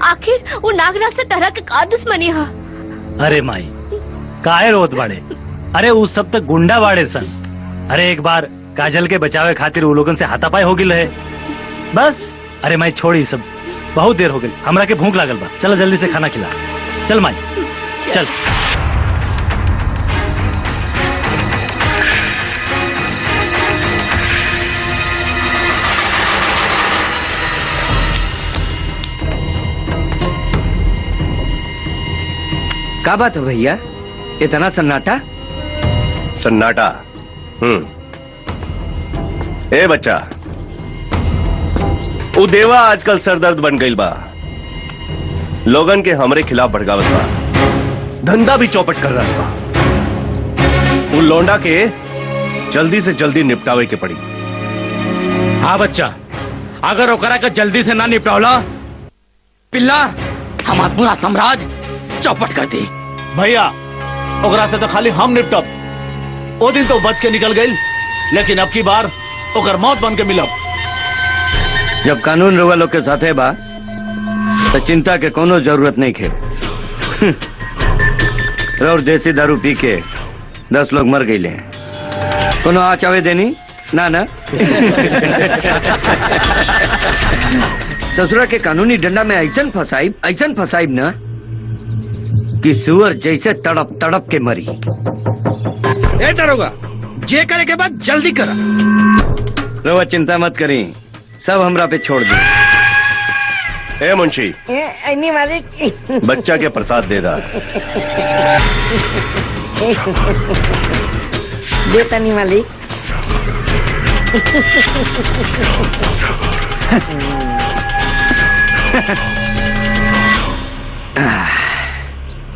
आखिर वो नागराज से तरह के का दुश्मनी है? अरे माई, काहे रोत बाड़े? अरे वो सब तक गुंडा बाड़े सन। अरे एक बार काजल के बचावे खातिर वो लोगन से हाथापाई हो गिल है, बस। अरे माई छोड़ी सब, बहुत देर हो गई, हमरा के भूख लागल बा। चल जल्दी से खाना खिला। चल माई, चल। क्या बात है भैया, इतना सन्नाटा? सन्नाटा? ए बच्चा, वो देवा आजकल सरदर्द बन गई बा, लोगन के हमरे खिलाफ भड़कावत बा, धंधा भी चौपट कर रहा बा। वो लौंडा के जल्दी से जल्दी निपटावे के पड़ी। हाँ बच्चा, अगर ओकरा के जल्दी से ना निपटावला, पिल्ला हमार पूरा साम्राज्य चौपट कर दी। भैया, ओकरा से तो खाली हम निपटब। ओ दिन तो बच के निकल गई, लेकिन अब की बार ओकर मौत बन के मिलब। जब कानून रउआ लोग के साथे बा तो चिंता के कोनो जरूरत नहीं खे। और देसी दारू पी के 10 लोग मर गए। कोनो आ चावे देनी ना ना। ससुरा के कानूनी डंडा में ऐसन फसाइब ना कि सुअर जैसे तड़प तड़प के मरी। ए दरोगा, जे करे के बाद जल्दी करा। रवा चिंता मत करी, सब हमरा पे छोड़ दे। ए मुंशी, नहीं मालिक। बच्चा के प्रसाद दे दा। देता नहीं मालिक।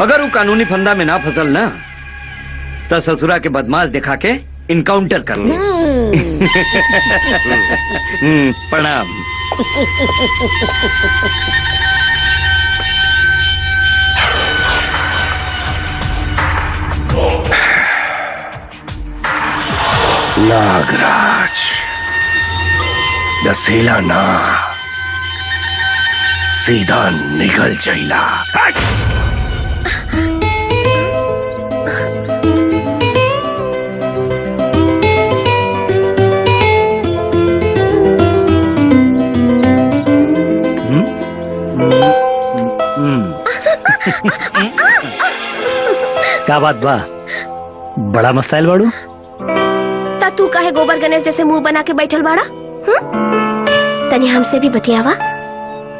अगर वो कानूनी फंदा में ना फसल ना तो ससुरा के बदमाश दिखा के इनकाउंटर कर ले। प्रणाम। नागराज, दसेला ना, सीधा निकल जाइला। क्या बात बा, बड़ा मस्ताइल बाड़ू। ता तू काहे गोबर गणेश जैसे मुंह बना के बैठल बाड़ा? तनी हमसे भी बतियावा।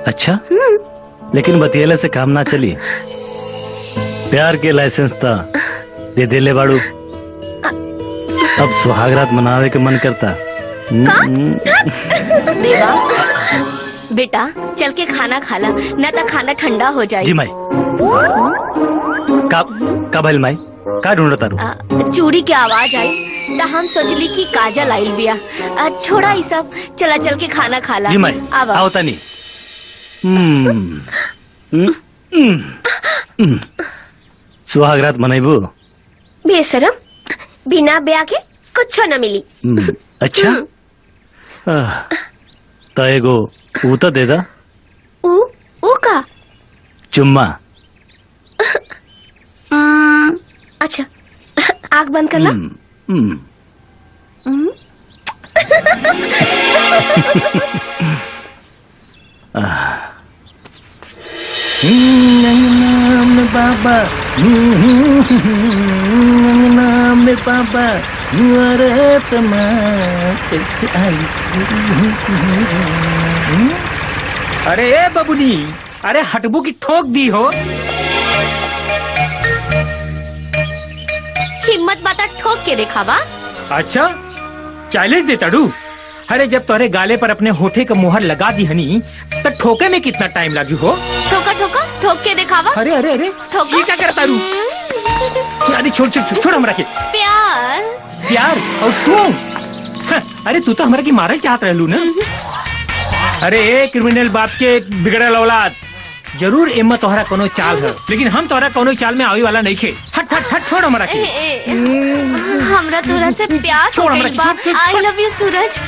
अच्छा, लेकिन बतियले से काम ना चली। प्यार के लाइसेंस ता दे देले बाड़ू, अब सुहागरात मनावे के मन करता। देवा बेटा चल के खाना खाला, न तो खाना ठंडा हो जाए। जी माई। का भइल माई, का ढूंढ तारू? चूड़ी की आवाज आई तो हम सोचली कि काजल आइल बिया। छोड़ा ई सब, चला चल के खाना खाला। जी माई, आओ तनी। सुहागरात मनाइबू? बेशरम, बिना ब्याह के कुछ न मिली। अच्छा, तो एगो ऊ तो दे दा। ऊ का? चुम्मा। अच्छा, आग बंद कर ला। बाबा नाम बाबा कैसे आई? अरे ए बबुनी, अरे हटबू की ठोक दी हो। हिम्मत बाता ठोक के दिखावा। अच्छा, चैलेंज दे तड़ू। अरे जब तोरे गाले पर अपने होठे का मुहर लगा दी हनी तो ठोके में कितना टाइम लगी हो? ठोका ठोका, ठोक के दिखावा। अरे अरे अरे, ठोका। ये क्या करता रू? अरे छोड़ छोड़ छोड़ हमरा के। प्यार प्यार और तू? अरे तू तो हमरा की मारे चाहत रहलू ना। अरे ए क्रिमिनल बाप के बिगड़ल औलाद, जरूर एम्मा तोहरा कोनो चाल है, लेकिन हम तोहरा कोनो चाल में आवे वाला नहीं खे। हट हट हट, छोड़ हमरा के। हमरा तोरा से प्यार हो गइल बा। आई लव यू सूरज।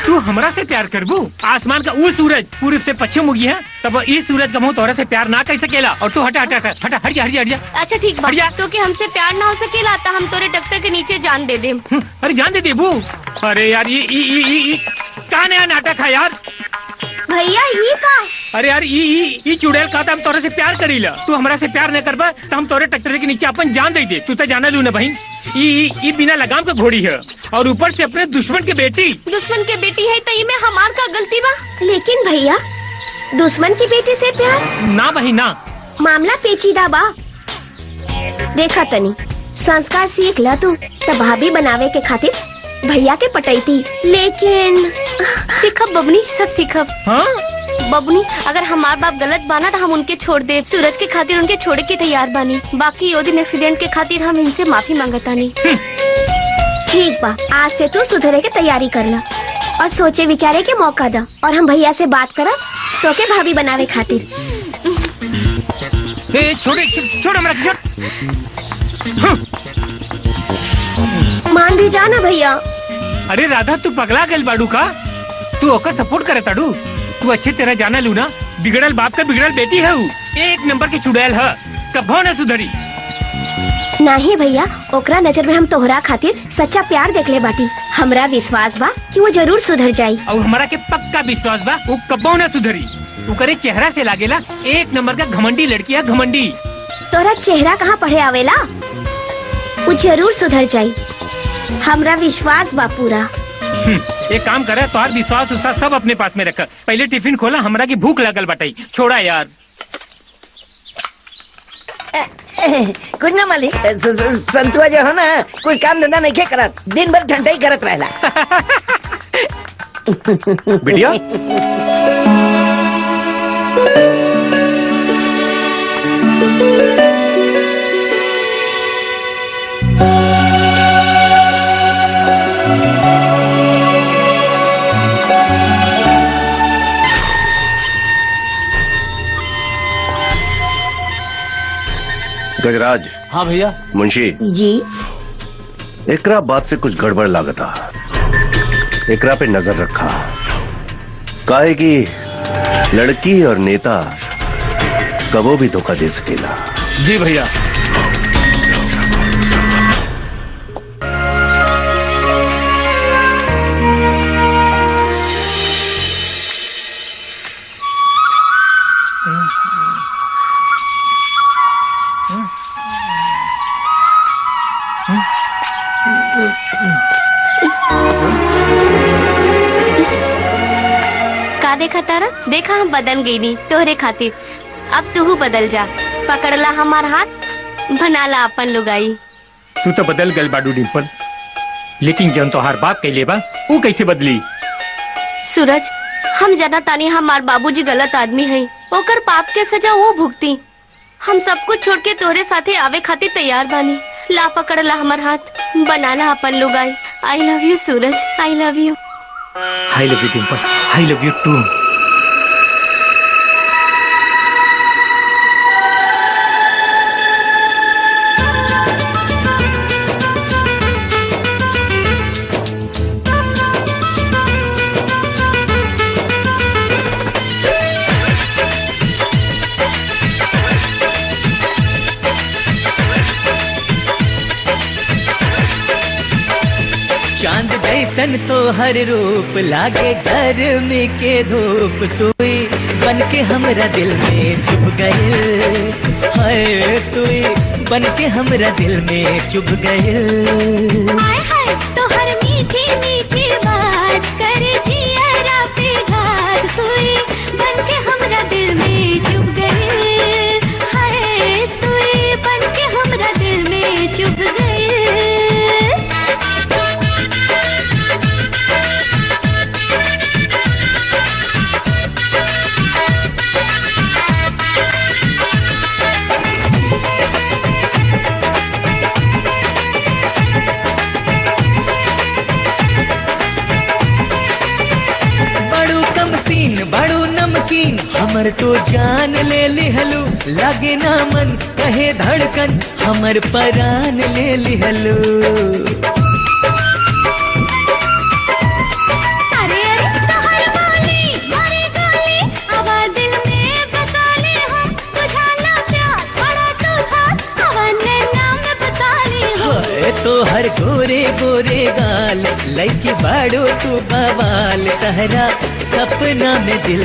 तू हमरा से प्यार करबू? आसमान का वो सूरज पूरब से पश्चिम उगी है, तब इस सूरज का मुंह तोहरा से प्यार ना कर सकेला। और तू हटा हटा हटा, हट जा। अच्छा ठीक बा, तो कि हमसे प्यार ना हो सकेला तो हम तोरे डॉक्टर के नीचे जान दे देम। अरे जान दे देबू? अरे यार ये का नया नाटक है यार। भैया ये का? अरे यार ई चुड़ैल का हम तोरे से प्यार करीला। तू हमरा से प्यार न करबा तो हम तोरे ट्रैक्टर के नीचे अपन जान दे दे। तू तो जाना लू ना बहन, ई बिना लगाम का घोड़ी है और ऊपर से अपने दुश्मन के बेटी। दुश्मन के बेटी है तो ये में हमार का गलती बा? लेकिन भैया दुश्मन की बेटी से प्यार ना बहन ना, मामला पेचीदा बा। देखा तनी संस्कार सीख ला तू, तब भाभी बनावे के खातिर भैया के पटाई थी, लेकिन सीखब बबनी, सब सीखब। हाँ? बबनी अगर हमार बाप गलत बाना तो हम उनके छोड़ दे। सूरज के खातिर उनके छोड़े के तैयार बानी। बाकी वो दिन एक्सीडेंट के खातिर हम इनसे माफी मांगतानी। ठीक बा, आज से तू सुधरे के तैयारी कर ला और सोचे विचारे के मौका दा, और हम भैया से बात करा तो के भाभी बनावे खातिर। छोड़ हमरा के, मान भी जाना भैया। अरे राधा तू पगला गल बाड़ू का? तू ओकर सपोर्ट करे ताड़ू? तू अच्छे तरह जाना लू ना, बिगड़ल बाप का बिगड़ल बेटी है। एक नंबर की चुड़ैल है, कभो न सुधरी। नहीं भैया, ओकरा नजर में हम तोहरा खातिर सच्चा प्यार देख ले बाटी। हमरा विश्वास बा कि वो जरूर सुधर जाई। और हमारा के पक्का विश्वास बा वो कब्बो न सुधरी। ओकरे चेहरा से लागेला एक नंबर का घमंडी लड़की है, घमंडी। तोरा चेहरा कहाँ पढ़े आवेला? वो जरूर सुधर जाई, हमरा विश्वास बा पूरा। एक काम करे, तोहार विश्वास उसा सब अपने पास में रख। पहले टिफिन खोला, हमरा की भूख लगल बटाई। छोड़ा यार। कुछ ना मालिक, संतुआ जो है ना कुछ काम धंधा नहीं करत, दिन भर ठंडा ही करत रहला। बिटिया गजराज। हाँ भैया। मुंशी जी। एकरा बात से कुछ गड़बड़ लागता, एकरा पे नजर रखा। काहे कि लड़की और नेता कबो भी धोखा दे सकेला। जी भैया। का देखा तारा? देखा हम बदल गई नी तोहरे खातिर। अब तू बदल जा, पकड़ला हमार हाथ, बनाला अपन लुगाई। तू तो बदल गल बाडू डिम्पल, लेकिन जन तोहार बाप कैले बा वो कैसे बदली? सूरज, हम जाना तानी हमार बाबूजी गलत आदमी है, ओकर पाप के सजा वो भुगती। हम सब कुछ छोड़ के तोहरे साथे आवे खातिर तैयार बानी। ला पकड़ला हमार हाथ, बनाला अपन लुगाई। I love you Suraj, I love you. I love you Dimple, I love you too. चांद जैसन तो हर रूप लागे गर्मी के धूप, सुई बन के हमरा दिल में चुभ गए। हाय सुई बन के हमरा दिल में चुभ गए। हाय हाय तो हर मीठी मीठी बात कर जियरा पे घात, सुई बन के हमरा दिल में चुभ गए। हाय सुई बन के हमरा दिल में चुभ गए। बड़ू नमकीन हमर तो जान ले लिहलू, लागे ना मन कहे धड़कन हमर परान ले लिहलू। अरे अरे तो हर बोली मारे गोली, अब दिल में बसा ले हम, बुझाना प्यास बड़ा तू खास, अब नैना में बसा ले हम। तो हर गोरे गोरे गाल लइकी बाड़ो तू बवाल, तहरा सपना में दिल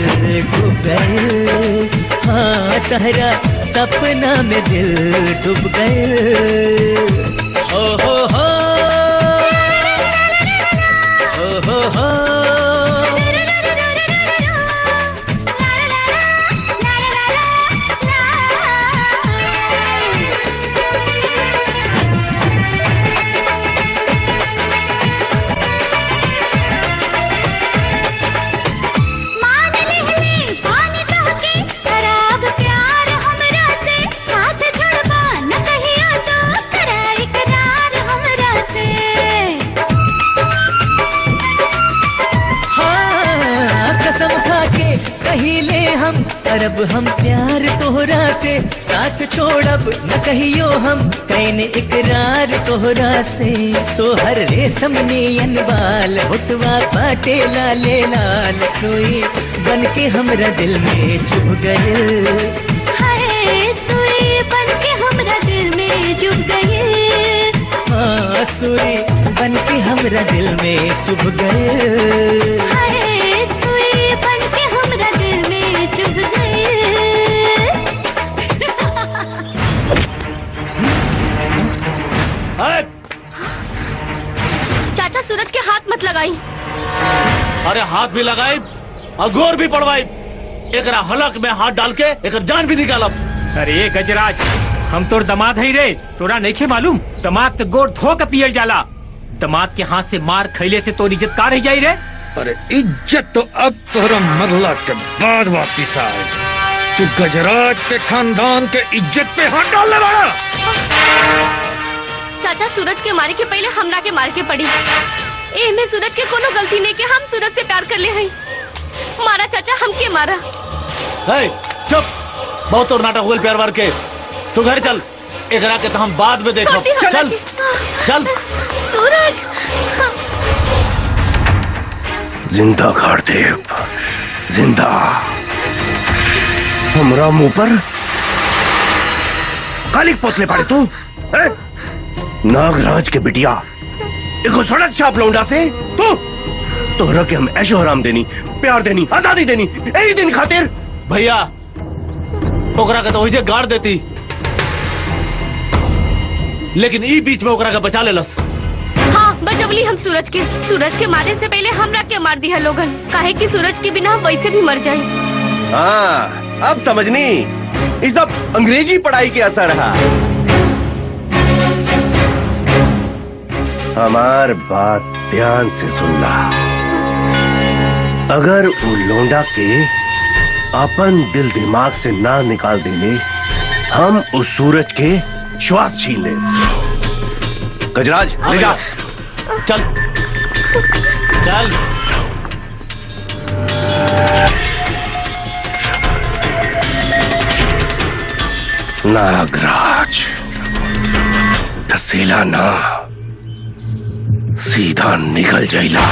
डूब गए। हाँ तहरा सपना में दिल डूब गए। हो हो हो हो हो हो। करब हम प्यार तोहरा से, साथ छोड़ब न कहियो हम, कैने इकरार तोहरा से। तोहर रेशम नियन बाल होठवा पाटे लाले लाल, सोई बन के हमरा दिल में चुभ गए। हाय सुई बन के हमरा दिल में चुभ सुई बन के हमरा दिल में चुभ गए। हाय सुई बन के हमरा दिल में चुभ गए। चाचा सूरज के हाथ मत लगाई। अरे हाथ भी लगाई और गोर भी पड़वाई, एकरा हलक में हाथ डाल के एक जान भी निकालब। अरे गजराज, हम तोर दमाद है रे, तोरा नहीं मालूम दमाद के गोर धो के पियल जाला। दमाद के हाथ से मार खैले से तोर इज्जत का रह जाई रे। अरे इज्जत तो अब तोरा मरला के बाद वापिस आए। तू गजराज के खानदान के इज्जत पे हाथ डालने वाला। चाचा सूरज के मारे के पहले हमरा के मार के पड़ी। ए में सूरज के कोनो गलती नहीं के, हम सूरज से प्यार कर ले हई। मारा चाचा, हमके मारा। हे चुप, बहुत और नाटक हुए प्यार वार के। तू घर चल, एकरा के तो हम बाद में देखो। चल चल सूरज। जिंदा घाटदेव, जिंदा। हमरा मुंह पर कालिक पोतले पड़े तू है? नागराज के बिटिया एगो सड़क छाप लौंडा से तू तोहरा के हम ऐशो हराम देनी, प्यार देनी, आजादी देनी यही दिन खातिर। भैया ओकरा के तो वही गाड़ देती, लेकिन ई बीच में ओकरा के बचा लेलस। हाँ बचवली हम सूरज के मारे से पहले हमरा के मार दिया लोगन, काहे कि सूरज के बिना हम वैसे भी मर जाए। हाँ अब समझनी, ये सब अंग्रेजी पढ़ाई के असर है। हमार बात ध्यान से सुनना। अगर वो लोंडा के अपन दिल दिमाग से ना निकाल देले, हम उस सूरज के श्वास छीन ले। गजराज ले जा। चल चल। नागराज धसेला ना, सीधा निकल जाइला।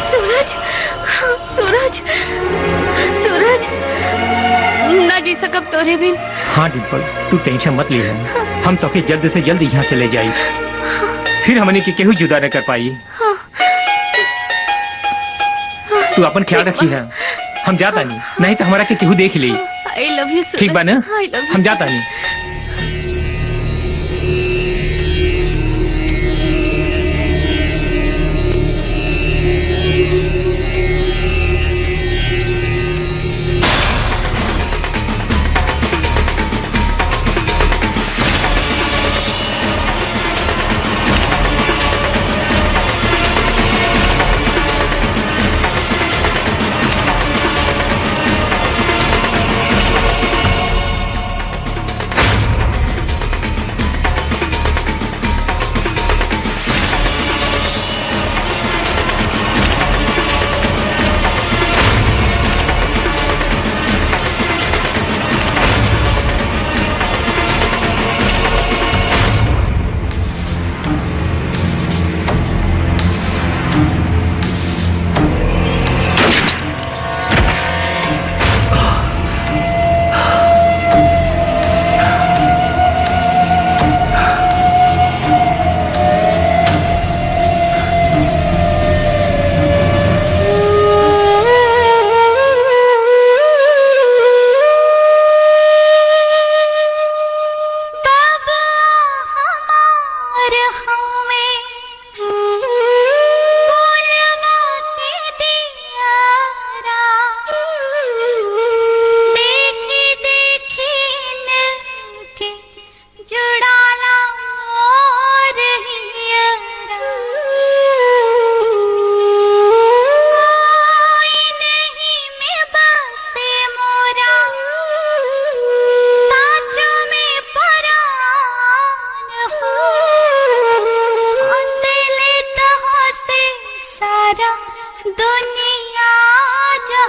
सूरज, सूरज, सूरज, ना जी सकब तोरे बिन। हाँ डिम्पल, तू टेंशन मत ले, हम तो के जल्द से जल्द यहाँ से ले जाई, फिर हमने के केहू जुदा न कर पाई। तू अपन ख्याल रखी है, हम जाता नहीं तो हमारा के केहू देख ले। आई लव यू सूरज। ठीक बा ना? I love you, हम जाता नहीं।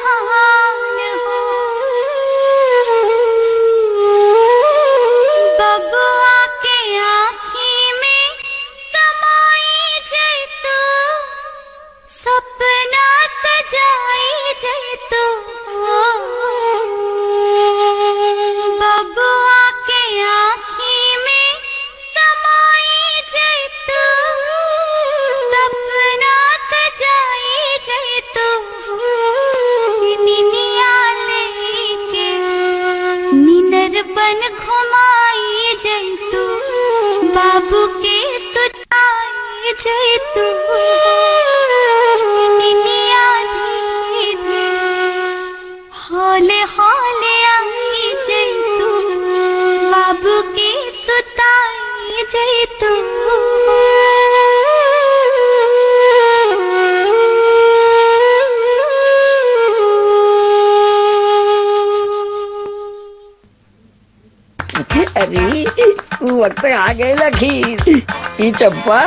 जहान हो बबुआ के आँखी में समाई जय तो सपना सजाई जय तो बबुआ के आँखी में समाई जय तो सपना सजाई जय तो निनिया लेके निनर बन घुमाई जय तो बाबू के सुताई जय तो निनिया धीरे हौले हौले आई जय तो बाबू के सुताई जय तो अरे वक्त आ गए लखीर ई चंपा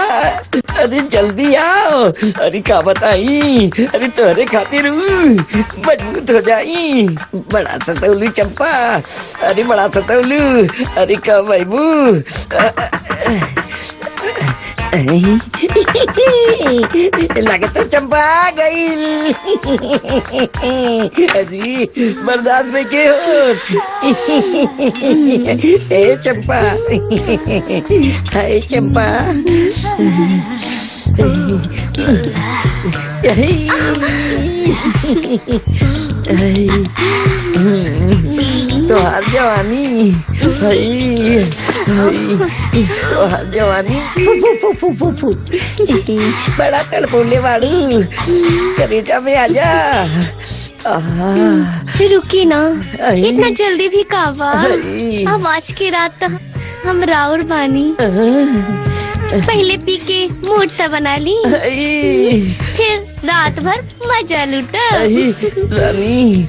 अरे जल्दी आओ अरे का बताई अरे तोहरे खातिर मजबूत हो जाई बड़ा सतौलू चंपा अरे बड़ा सतौलू अरे का बाबू लगे तो चंपा आ गई अरे बर्दाश्त में के हो ए चंपा हाय चंपा तोहार जवानी तोहार जवानी बड़ा तड़पोले वाड़ू करेजा में आजा रुकी ना इतना जल्दी भी कावा अब आज की रात तो हम राउर बानी पहले पी के मूड तो बना ली फिर रात भर मजा लूटा रानी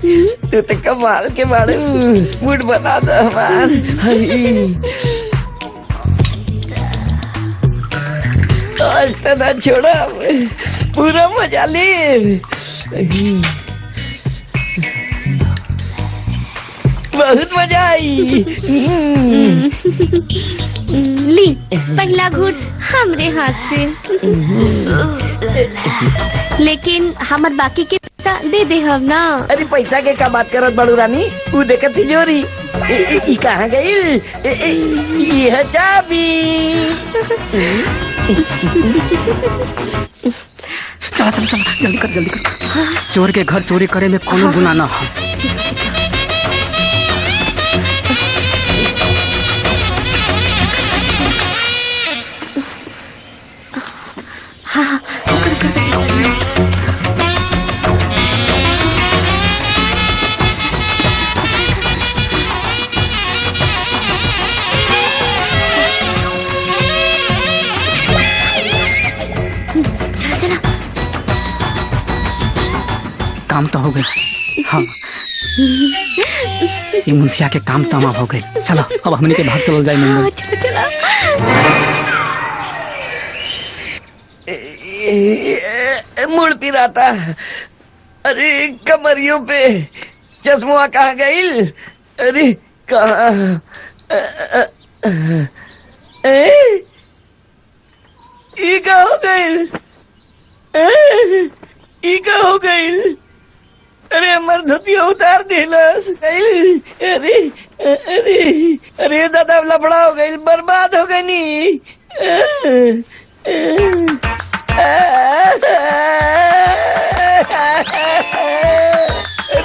तू तो कमाल के बाड़ू मूड बना दो हमार आज तो ना छोड़ा पूरा मजा ले बहुत मजा आई ली पहला घूट हमरे हाथ से लेकिन हमार बाकी के पैसा दे दे हम ना अरे पैसा के का बात करत बड़ू रानी वो देखत तिजोरी ई कहाँ गई यह चाबी चला चला चला जल्दी कर चोर के घर चोरी करे में कोनो गुनाह ना हो हाँ चला काम तो हो गई हाँ ये मुंशिया के काम तमाम हो गए चलो अब हमने के बाहर चलो जाए हाँ, चला मुड़ पिराता अरे कमरियों पे चश्मा कहाँ गई अरे कहाँ ई का हो गई ई का हो गई अरे हमर धोतिया उतार दिलस अरे अरे अरे दादा लफड़ा हो गई बर्बाद हो गई नी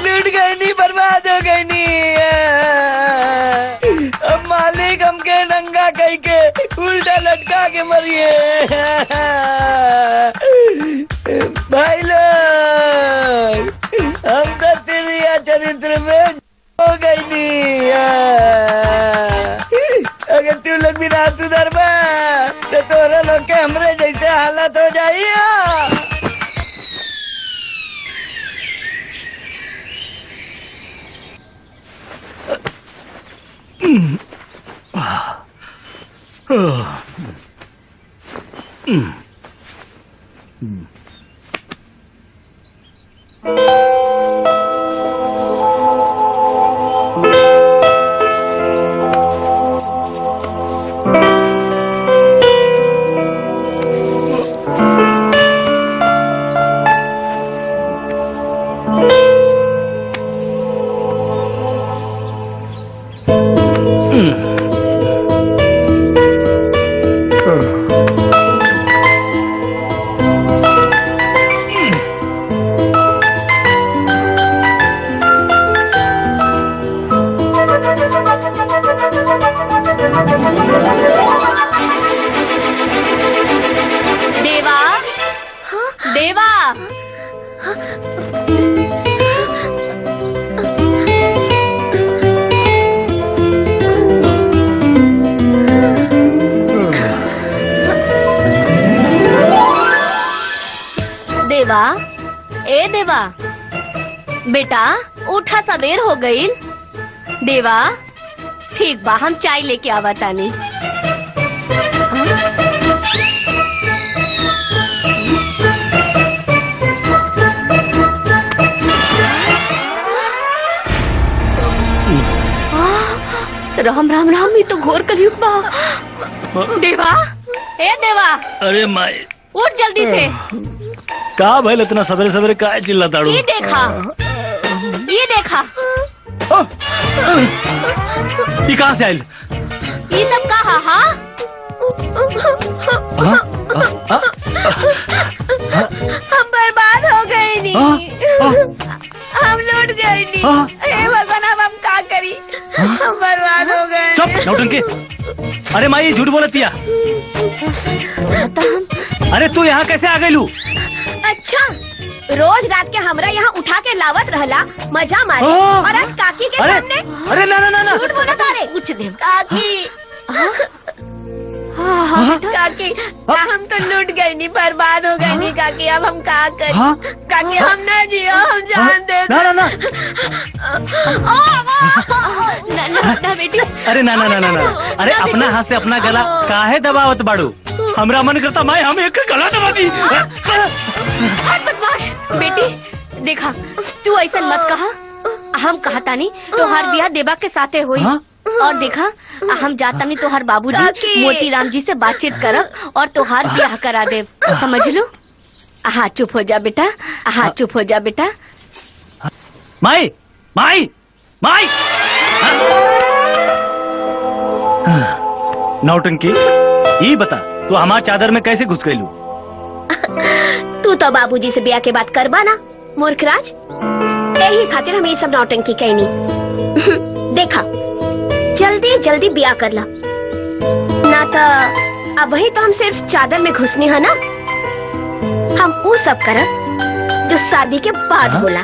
लूट गई नी बर्बाद हो गई नी अब मालिक हमके नंगा कह के उल्टा लटका के मरिए भाई लोग हम तो तिरिया चरित्र में हो गई नी अगर तू लोग भी ना सुधर बा तो तोरा लोग के हमरे जैसे हालत हो जाई देवा बेटा उठा, सबेर हो गई। देवा ठीक बा, हम चाय लेके आवा तानी। राम राम राम, ये तो घोर कलयुग बा। देवा, ए देवा, अरे माई, उठ जल्दी से। का भइल इतना सवेरे सवेरे का चिल्लाताड़ू? ये देखा, ये देखा, ये कहाँ से आयल? ये सब कहा? हाँ हम बर्बाद हो गए नहीं, हम लूट गए नहीं। हे भगवान, अब हम क्या करी? हम बर्बाद हो गए। चुप नौटंकी। अरे माई झूठ बोलतिया। अरे तू यहाँ कैसे आ गई लू? अच्छा, रोज रात के हमरा यहाँ उठा के लावत रहला, मजा मारे, और आज काकी के सामने अरे ना ना ना ना, झूठ बोला तारे। उच्च देव काकी, काकी हम तो लूट गए नहीं, बर्बाद हो गए नहीं काकी। अब हम क्या करें? काकी हम ना जियो, हम जान दे। ना ना ना, ना बेटी। अरे ना ना ना ना ना, अरे अपना हाथ से अपना गला काहे दबावत बाड़ू? हमरा मन करता माई हम एक गला दबा दी। हट बदमाश बेटी, देखा तू ऐसा मत कहा। हम कहा तानी तोहार बियाह देवा के साथे हुई। और देखा हम जाता नहीं तोहार बाबूजी मोतीराम जी से बातचीत करब और तोहार ब्याह करा दे, समझ लो। हाँ चुप हो जा बेटा, हाँ चुप हो जा बेटा। माई माई माई, नौटंकी ये बता, तू हमार चादर में कैसे घुस गईलू? तू तो बाबूजी से ब्याह के बात करबा ना मूर्खराज, यही खातिर हम ये सब नौटंकी कहनी। देखा जल्दी जल्दी ब्याह कर ला ना, तो अब वही तो हम सिर्फ चादर में घुसनी है ना। हम वो सब करब जो शादी के बाद होला।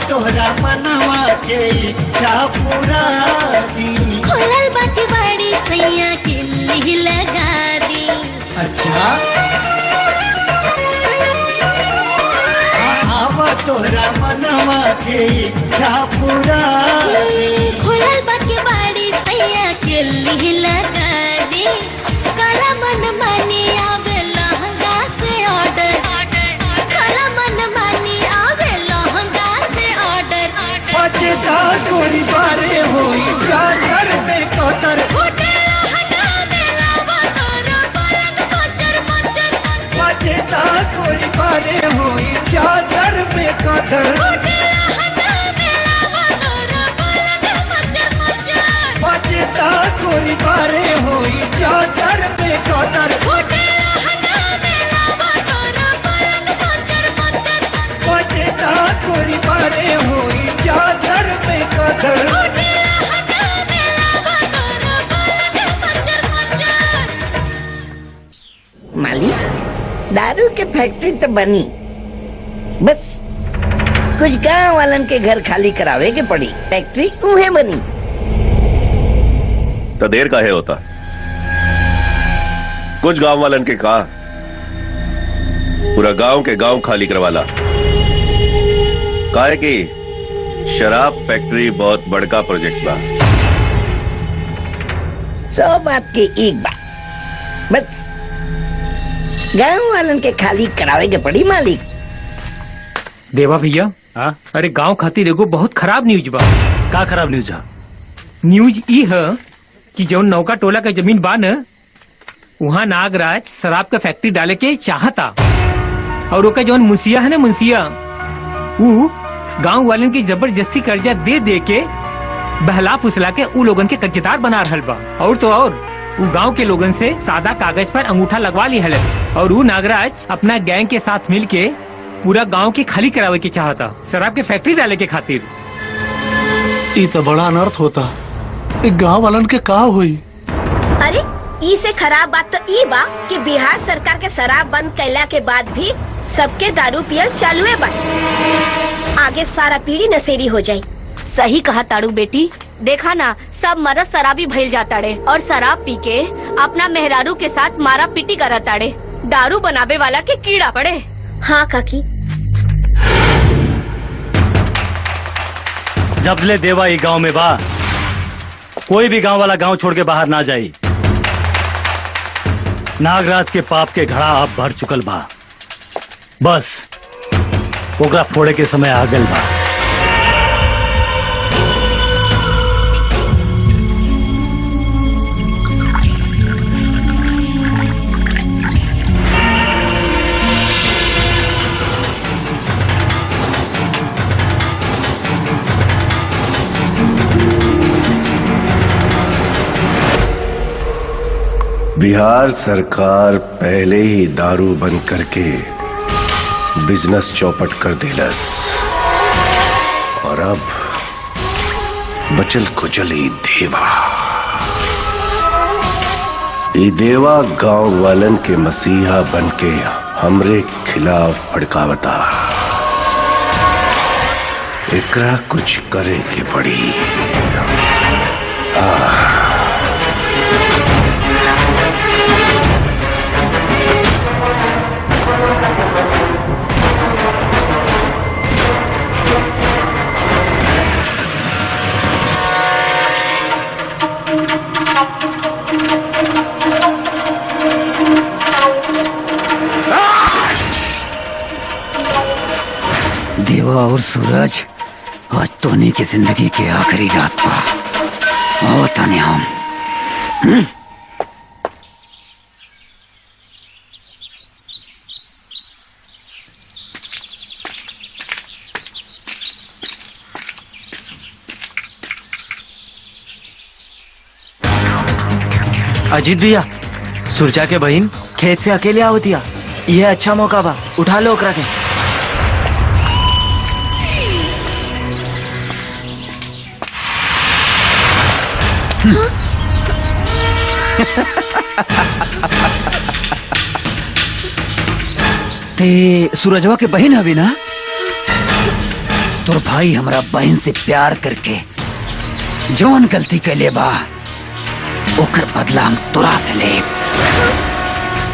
तोहरा मनवा के इच्छा पूरा दी, खोलल बाटी बड़ी सैया किल्ली लगा दी। अच्छा आवा तोहरा मनवा के इच्छा पूरा दी, खोलल बाटी बड़ी सैया किल्ली लगा दी। काला मन मानी आवे लहंगा से ऑर्डर, काला मन मानी आवे लहंगा से ऑर्डर। बचता गोरी बारे होई चादर में कोतर, बचता गोरी बारे होई चादर में कोतर, बचता गोरी बारे होई चादर में कोतर, बचता गोरी बारे होई चादर में कोतर। मालिक, दारू के फैक्ट्री तो बनी, बस कुछ गांव वालन के घर खाली करावे के पड़ी, फैक्ट्री उहे बनी। तो देर काहे होता? कुछ गांव वालन के कहा पूरा गांव के गांव खाली करवाला, काहे कि शराब फैक्ट्री बहुत बड़का प्रोजेक्ट बा। 100 बात के एक बात, बस गांव वालन के खाली करावे के पड़ी मालिक। देवा भैया, अरे गांव खातिर एगो बहुत खराब न्यूज बा। का खराब न्यूज है? न्यूज ई है कि जौन नौका टोला का जमीन बा न, वहाँ नागराज शराब का फैक्ट्री डाले के चाहता, और ओका जौन मुंसिया है ना, मुंसिया वो गांव वालन की जबरदस्ती कर्जा दे दे के बहला फुसला के उ लोगन के कर्जदार बना रहल बा। और तो और वो गांव के लोगन से सादा कागज पर अंगूठा लगवा ली हल, और वो नागराज अपना गैंग के साथ मिल के पूरा गांव की खाली करावे की चाहता, शराब के फैक्ट्री डाले के खातिर। ये तो बड़ा अनर्थ होता। एक गांव वालन के का हुई? अरे ई से खराब बात तो ई बा कि बिहार सरकार के शराब बंद कैला के बाद भी सबके दारू पियल चालू है बा। आगे सारा पीढ़ी नशेड़ी हो जाये। सही कहा ताड़ू बेटी, देखा ना सब मर्द शराबी भइल जाताड़े और शराब पी के अपना मेहरारू के साथ मारा पीटी करताड़े। दारू बनावे वाला के कीड़ा पड़े। हाँ काकी। जब ले देवा ये गांव में बा, कोई भी गांव वाला गांव छोड़ के बाहर ना जाई। नागराज के पाप के घड़ा अब भर चुकल बा, बस ओकरा फोड़े के समय आ गल बा। बिहार सरकार पहले ही दारू बंद करके बिजनेस चौपट कर दिलस और अब बचल कुचल ही देवा। ये देवा गांव वालन के मसीहा बनके हमरे खिलाफ भड़कावता। एकरा कुछ करे के पड़ी। देवा और सूरज, आज तोनी की जिंदगी के आखिरी रात पा और तने हम अजीत भैया, सुरजा के बहन खेत से अकेले आवतिया। यह अच्छा मौका बा, उठा लो ओकरा के। ते सूरजवा के बहन हवी ना? तोर भाई हमरा बहन से प्यार करके जौन गलती कैले बा ओकर बदला हम तोरा से ले।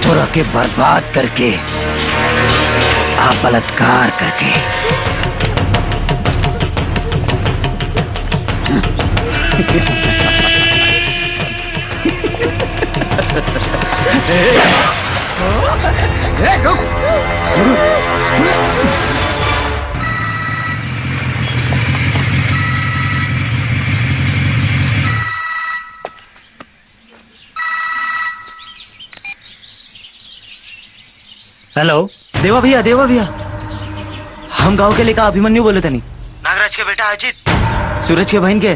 तोरा के बर्बाद करके आ बलात्कार करके। हेलो देवा भैया, हम गांव के लेकर अभिमन्यु बोले तनी। नागराज के बेटा अजीत सूरज के बहन के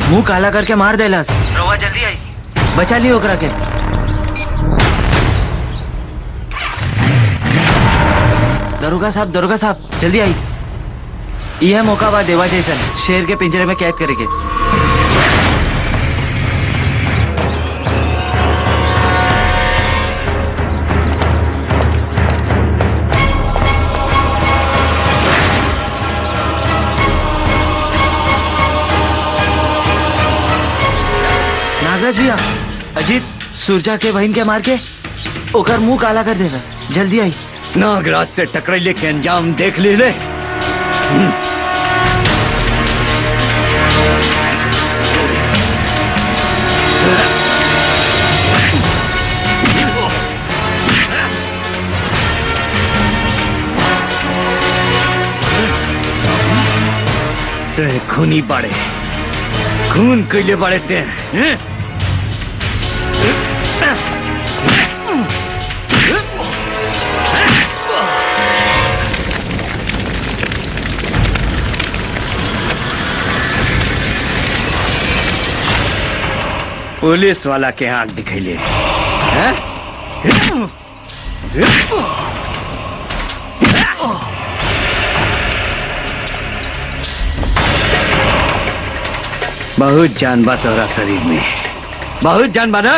मुंह काला करके मार देलास। रवा जल्दी आई, बचा लियो ओकरा के। दरोगा साहब जल्दी आई। यह मौका बा देवा जैसन शेर के पिंजरे में कैद करेंगे। नागराज भैया, अजीत सुरजा के बहन के मार के ओकर मुंह काला कर देगा। जल्दी आई। नागराज से टकराइले के अंजाम देख ले। ते खूनी बाड़े, खून कैले बाड़े ते। पुलिस वाला के आंख दिखैले हैं? बहुत जान बा तोरा शरीर में, बहुत जान बा ना।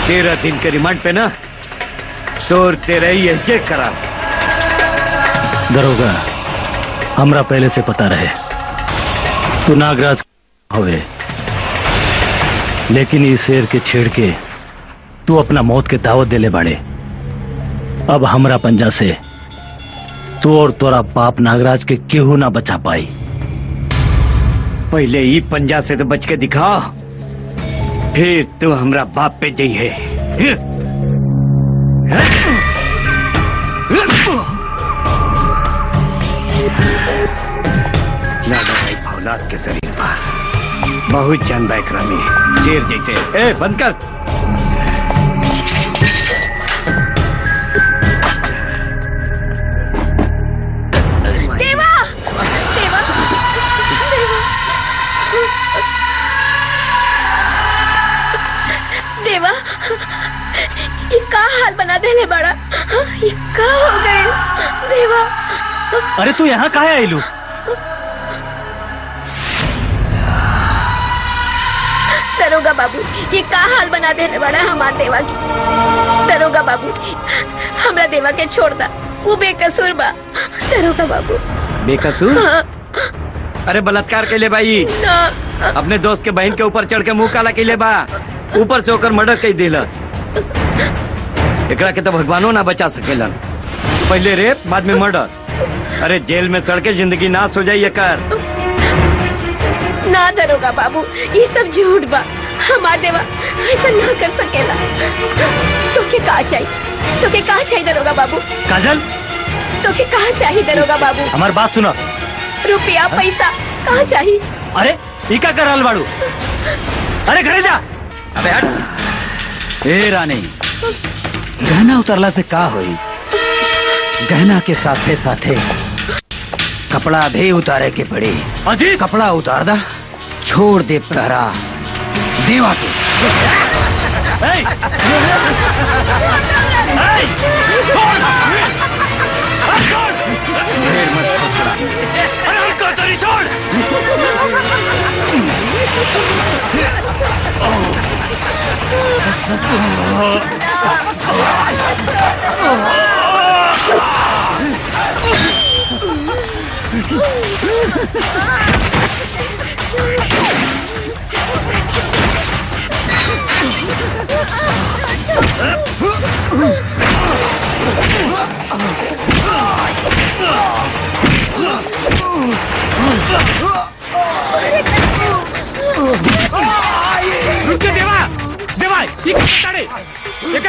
13 दिन के रिमांड पे ना तोर तेरे ही ये करा। दरोगा, हमरा पहले से पता रहे तू नागराज होवे, लेकिन इस शेर के छेड़ के तू अपना मौत के दावत देले बाड़े। अब हमरा पंजा से तू और तोरा बाप नागराज के केहू ना बचा पाई। पहले ही पंजा से तो बच के दिखा, फिर तू हमरा बाप पे जई है। लागा भाई फौलाद के शरीर पर बहुत जान बा एकरा में, शेर जैसे। ए बंद कर। देवा देवा देवा ये का हाल बना देले बड़ा, ये का हो गए देवा। अरे तू यहाँ काहे आइलू? दरोगा बाबू ये का हाल बना देले बड़ा हमार देवा की। दरोगा बाबू हमरा देवा के छोड़ दा, वो बेकसूर बा। दरोगा बाबू बेकसूर? हाँ। अरे बलात्कार के लिए भाई ना। अपने दोस्त के बहन के ऊपर चढ़ के मुंह काला के लिए बा, ऊपर से होकर मर्डर कर दिलस। एकरा के तो भगवानो ना बचा सकेलन। पहले रेप बाद में मर्डर। अरे जेल में सड़ के जिंदगी नाश हो जाई एकर। ना दरोगा बाबू ये सब झूठ बा, हमार देवा ऐसा ना कर सकेला। तो के का चाहिए, तो के का चाहिए दरोगा बाबू? काजल, तो के का चाहिए दरोगा बाबू? हमार बात सुना। रुपया पैसा कहाँ चाहिए? अरे ई का कर रहल बाड़ू? अरे घरे जा। अबे हट। ए रानी, गहना उतरला से का होई? गहना के साथे साथे कपड़ा भी उतारे के पड़ी। अजी कपड़ा उतार दा, छोड़ दे तारा देवा के।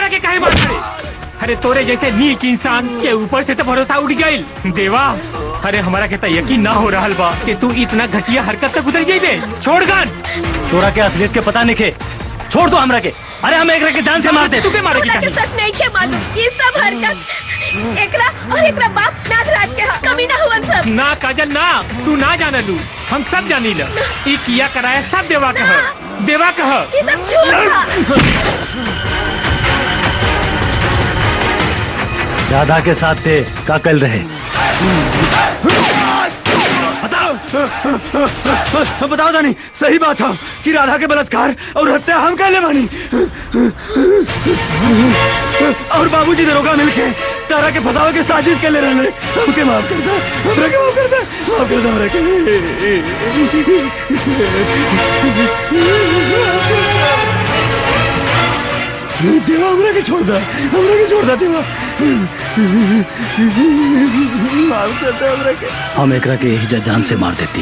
के काहे मार रहे? अरे तोरे जैसे नीच इंसान के ऊपर से तो भरोसा उठ गइल। देवा, अरे हमारा के यकीन ना हो रहा बा कि तू इतना घटिया हरकत तक उतर जाइबे। छोड़ गन। तोरा के असलियत के पता नहीं के, छोड़ दो हमरा के। अरे हम एकरा के जान से मार दे। तू के मारे की हमरा के सच नहीं के मालूम। ये सब हरकत एकरा और एकरा बाप नागराज के कमी ना हुआ सब। ना काजल ना, तू ना जानलू, हम सब जानी ला। ई किया कराया सब देवा कह, देवा कह। ये सब झूठ था। राधा के साथ थे का कल रहे? बताओ दानी, सही बात है कि राधा के बलात्कार और हत्या हम कर ले बानी। और बाबूजी दरोगा मिलके तारा के फसावे के साजिश कर ले रहे। हमके माफ कर दे, हमरा के माफ कर दे, माफ कर दे हमरा के। देवा हमरा के छोड़ दे, हमरा के छोड़ दे देवा। माफ कर दे हमरा के। हम एकरा के यही जान से मार देती।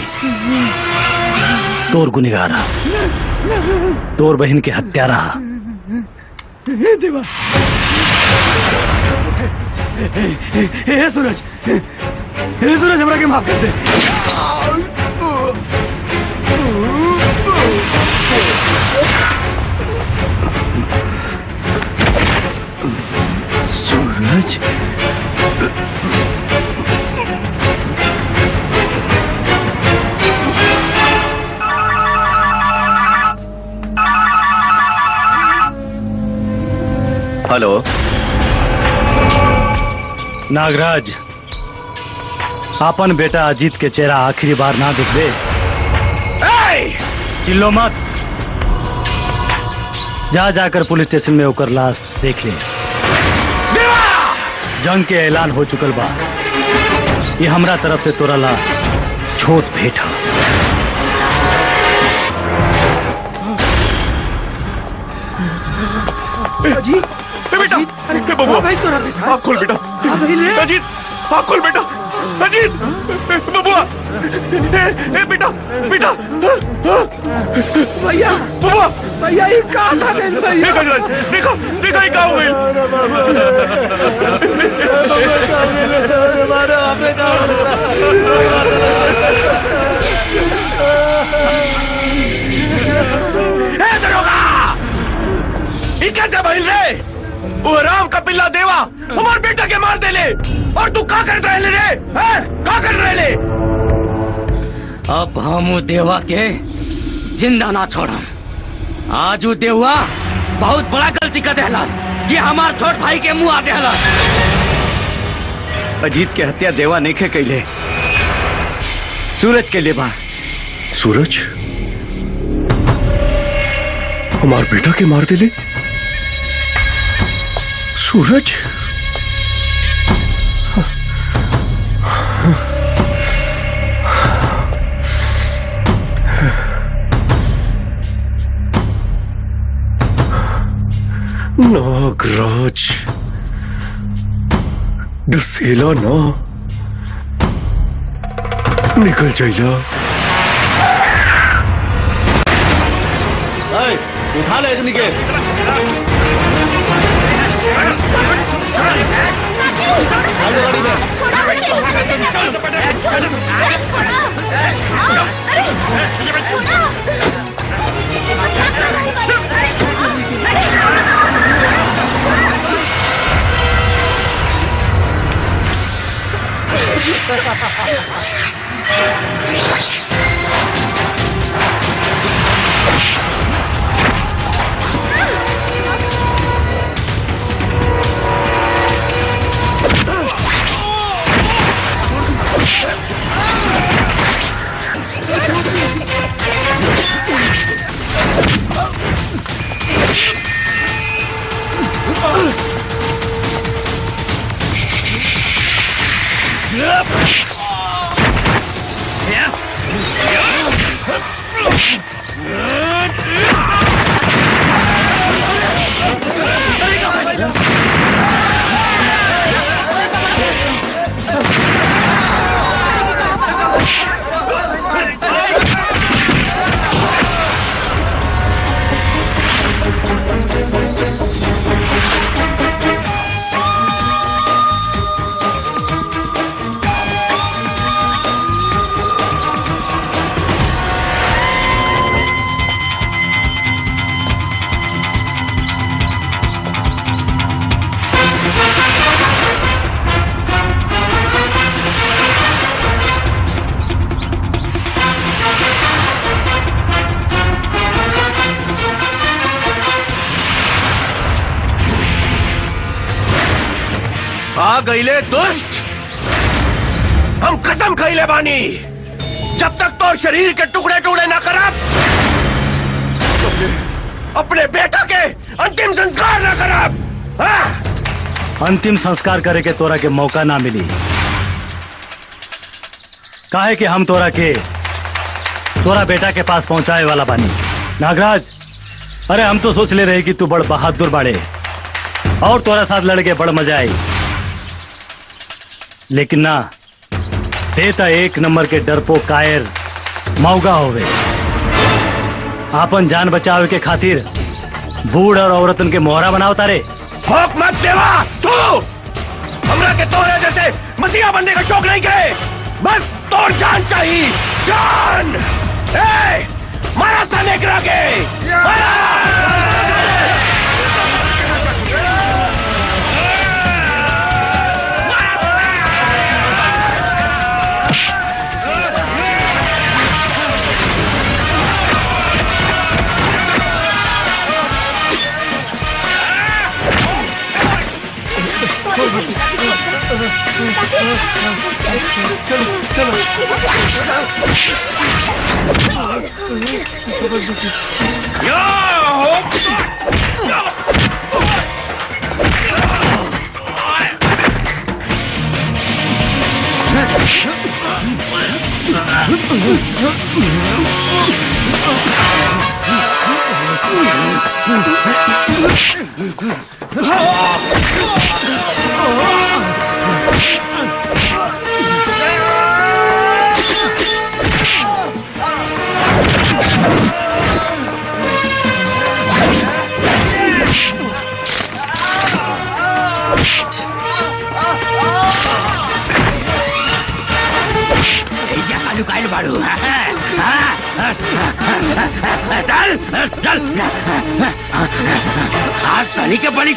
तोर गुनहगार, तोर बहन के हत्यारा। देवा, हे सूरज, हे सूरज हमरा के माफ कर दे। सूरज, हेलो नागराज, अपन बेटा अजीत के चेहरा आखिरी बार ना देख दे। चिल्लो मत, जा जाकर पुलिस स्टेशन में होकर लाश देख ले। जंग के ऐलान हो चुकल बा, ये हमरा तरफ से तोरा ला छोट भेंट है। अजीत बेटा, अरे बबुआ भाई तोरा बेटा, आँख खोल बेटा। अजीत आँख खोल बेटा, अजीत बबुआ, ए बेटा बेटा, भैया बबुआ, भैया ये कहाँ था भैया? देखो देखो ये कहाँ हो गई? कैसे भइल रे? वो राम का पिल्ला देवा हमारे बेटा के मार दे ले, और तू का कर रहे रे? का कर रहे ले? अब हम उ देवा के जिंदा ना छोड़ा। आज उ देवा बहुत बड़ा गलती कर देहलास कि हमार छोट भाई के मुंह आ देहलास। अजीत के हत्या देवा नहीं खे कैले, सूरज के लिए बा। सूरज हमार बेटा के मार दे ले? सूरज नागराज डसेला ना, निकल जाइला। उठा ले अग्नि के। आ गईले दुष्ट, हम कसम खइले बानी, जब तक तो शरीर के टुकड़े टुकड़े ना करब, अपने बेटा के अंतिम संस्कार ना करब। अंतिम संस्कार करे के तोरा के मौका ना मिली, काहे कि हम तोरा के तोरा बेटा के पास पहुंचाए वाला बानी। नागराज, अरे हम तो सोच ले रहे कि तू बड़ बहादुर बाड़े और तोरा साथ लड़के बड़ मजा आई, लेकिन ना, देता एक नंबर के डरपोक कायर मौगा होवे। आपन जान बचावे के खातिर बूढ़ और औरतन के मोहरा बनाओ तारे। भौंक मत देवा, तू हमरा के तोरे जैसे मसीहा बनने का शौक नहीं करे, बस तोर जान चाहिए, जान। ए, मारा सा नेकरा के, मारा। Thank you. चल चल आज तनी के बलि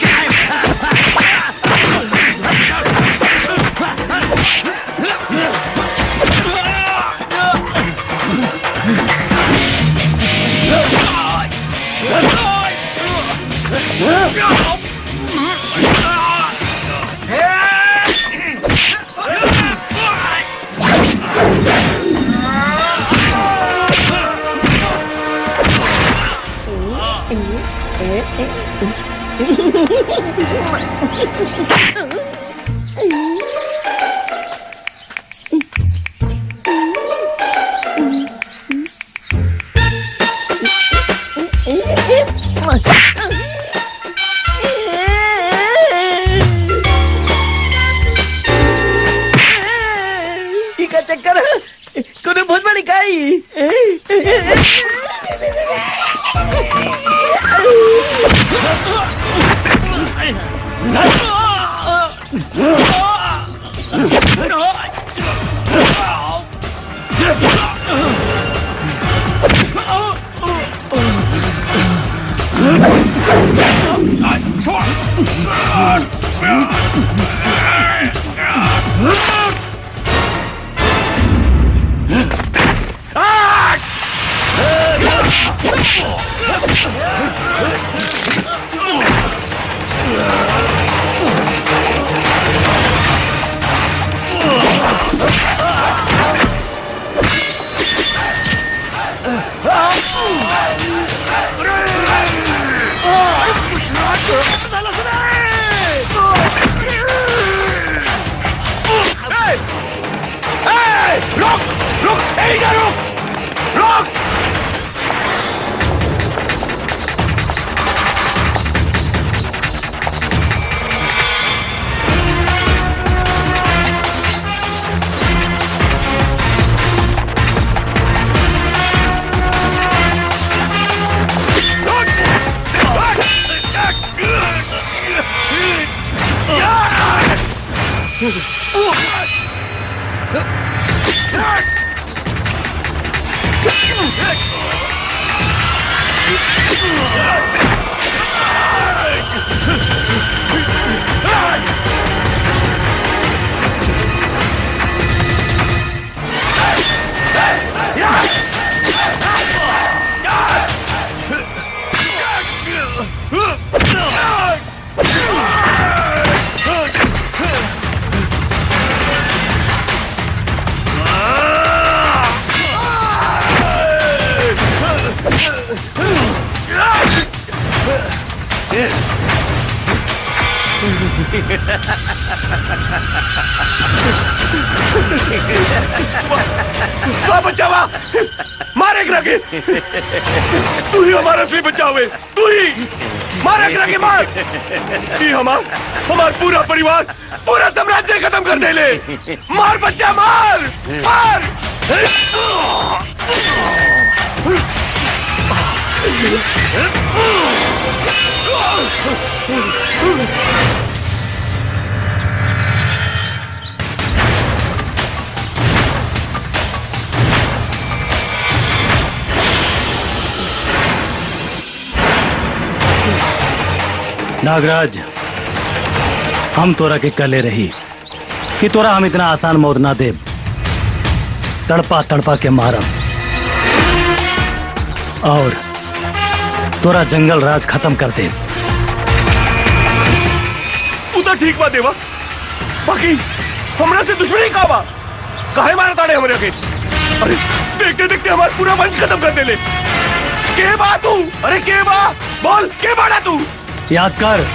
का चक्कर कोने बहुत बड़ी काई बचावा मारे रखे तू ही हमारा असली बचाव है तू ही मारे रखे मार हमार पूरा परिवार पूरा साम्राज्य खत्म कर दे ले मार बच्चा मार मार नागराज हम तोरा के कले रही कि तोरा हम इतना आसान मौत ना दे तड़पा तड़पा के मारम और तोरा जंगल राज खत्म कर दे तू तो ठीक बात देवा बाकी हमरा से दुश्मनी का बा काहे मार ताड़े हमरे के अरे देखते देखते हमारा पूरा वंश खत्म कर देले के बा तू अरे के बा बोल के बाड़ा तू याद कर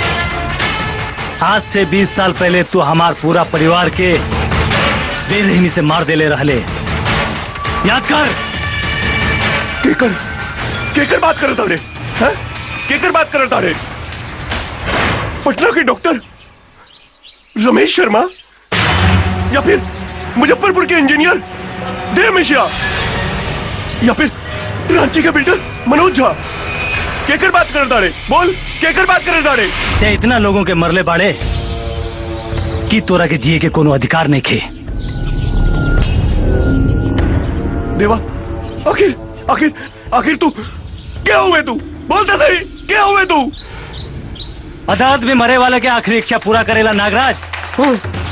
आज से 20 साल पहले तू हमार पूरा परिवार के बेरहमी से मार देले रहले याद कर केकर बात कर ताड़े हैं केकर बात कर ताड़े पटना के डॉक्टर रमेश शर्मा या फिर मुजफ्फरपुर के इंजीनियर देव मिश्रा या फिर रांची के बिल्डर मनोज झा केकर बात कर ताड़े बोल केकर बात कर ताड़े ते इतना लोगों के मरले बाड़े कि तोरा के जिए के कोनो अधिकार नहीं खे देवा आखिर आखिर आखिर तू क्या हुए तू बोलते सही क्या हुए तू अदालत में मरे वाले के आखिरी इच्छा पूरा करेला नागराज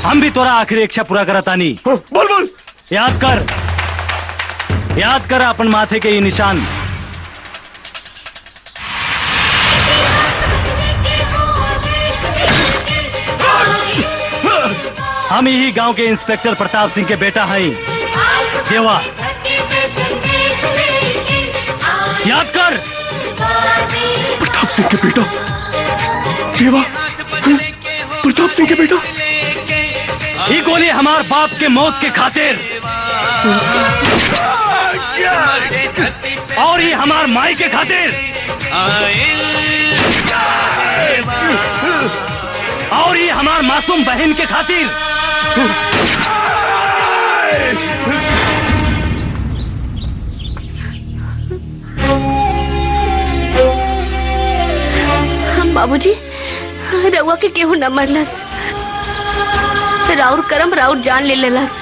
हम भी तोरा आखिरी इच्छा पूरा करतानी बोल बोल याद कर अपन माथे के ये निशान हम यही गांव के इंस्पेक्टर प्रताप सिंह के बेटा हैं देवा याद कर प्रताप सिंह के बेटा देवा प्रताप सिंह के बेटा ये गोली हमार बाप के मौत के खातिर और ये हमार माई के खातिर और ये हमार मासूम बहन के खातिर हम बाबूजी रउआ के केहू न मरलस राउर करम राउर जान ले लेलस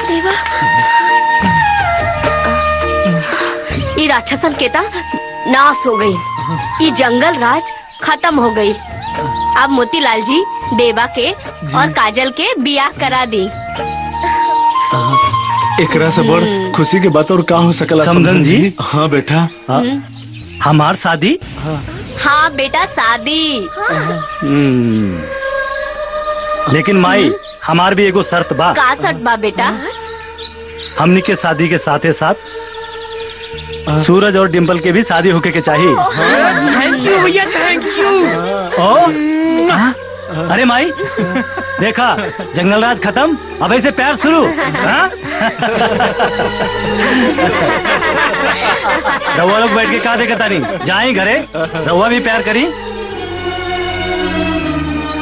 देवा ये राक्षसन केता नाश हो गई ये जंगल राज खत्म हो गई अब मोतीलाल जी देवा के और काजल के बियाह करा दी एकरा से बड़ खुशी के बात और का हो सकला समधन जी? हाँ बेटा हमार शादी हाँ बेटा शादी लेकिन माई हमार भी एगो शर्त बा का शर्त बा बेटा हमनी के शादी के साथे साथ सूरज और डिम्पल के भी शादी होके के चाहिए थैंक यू भैया थैंक यू अरे माई देखा जंगल राज खत्म अब ऐसे प्यार शुरू हाँ? रउआ लोग बैठ के का देखता नहीं जाए घरे रउआ भी प्यार करी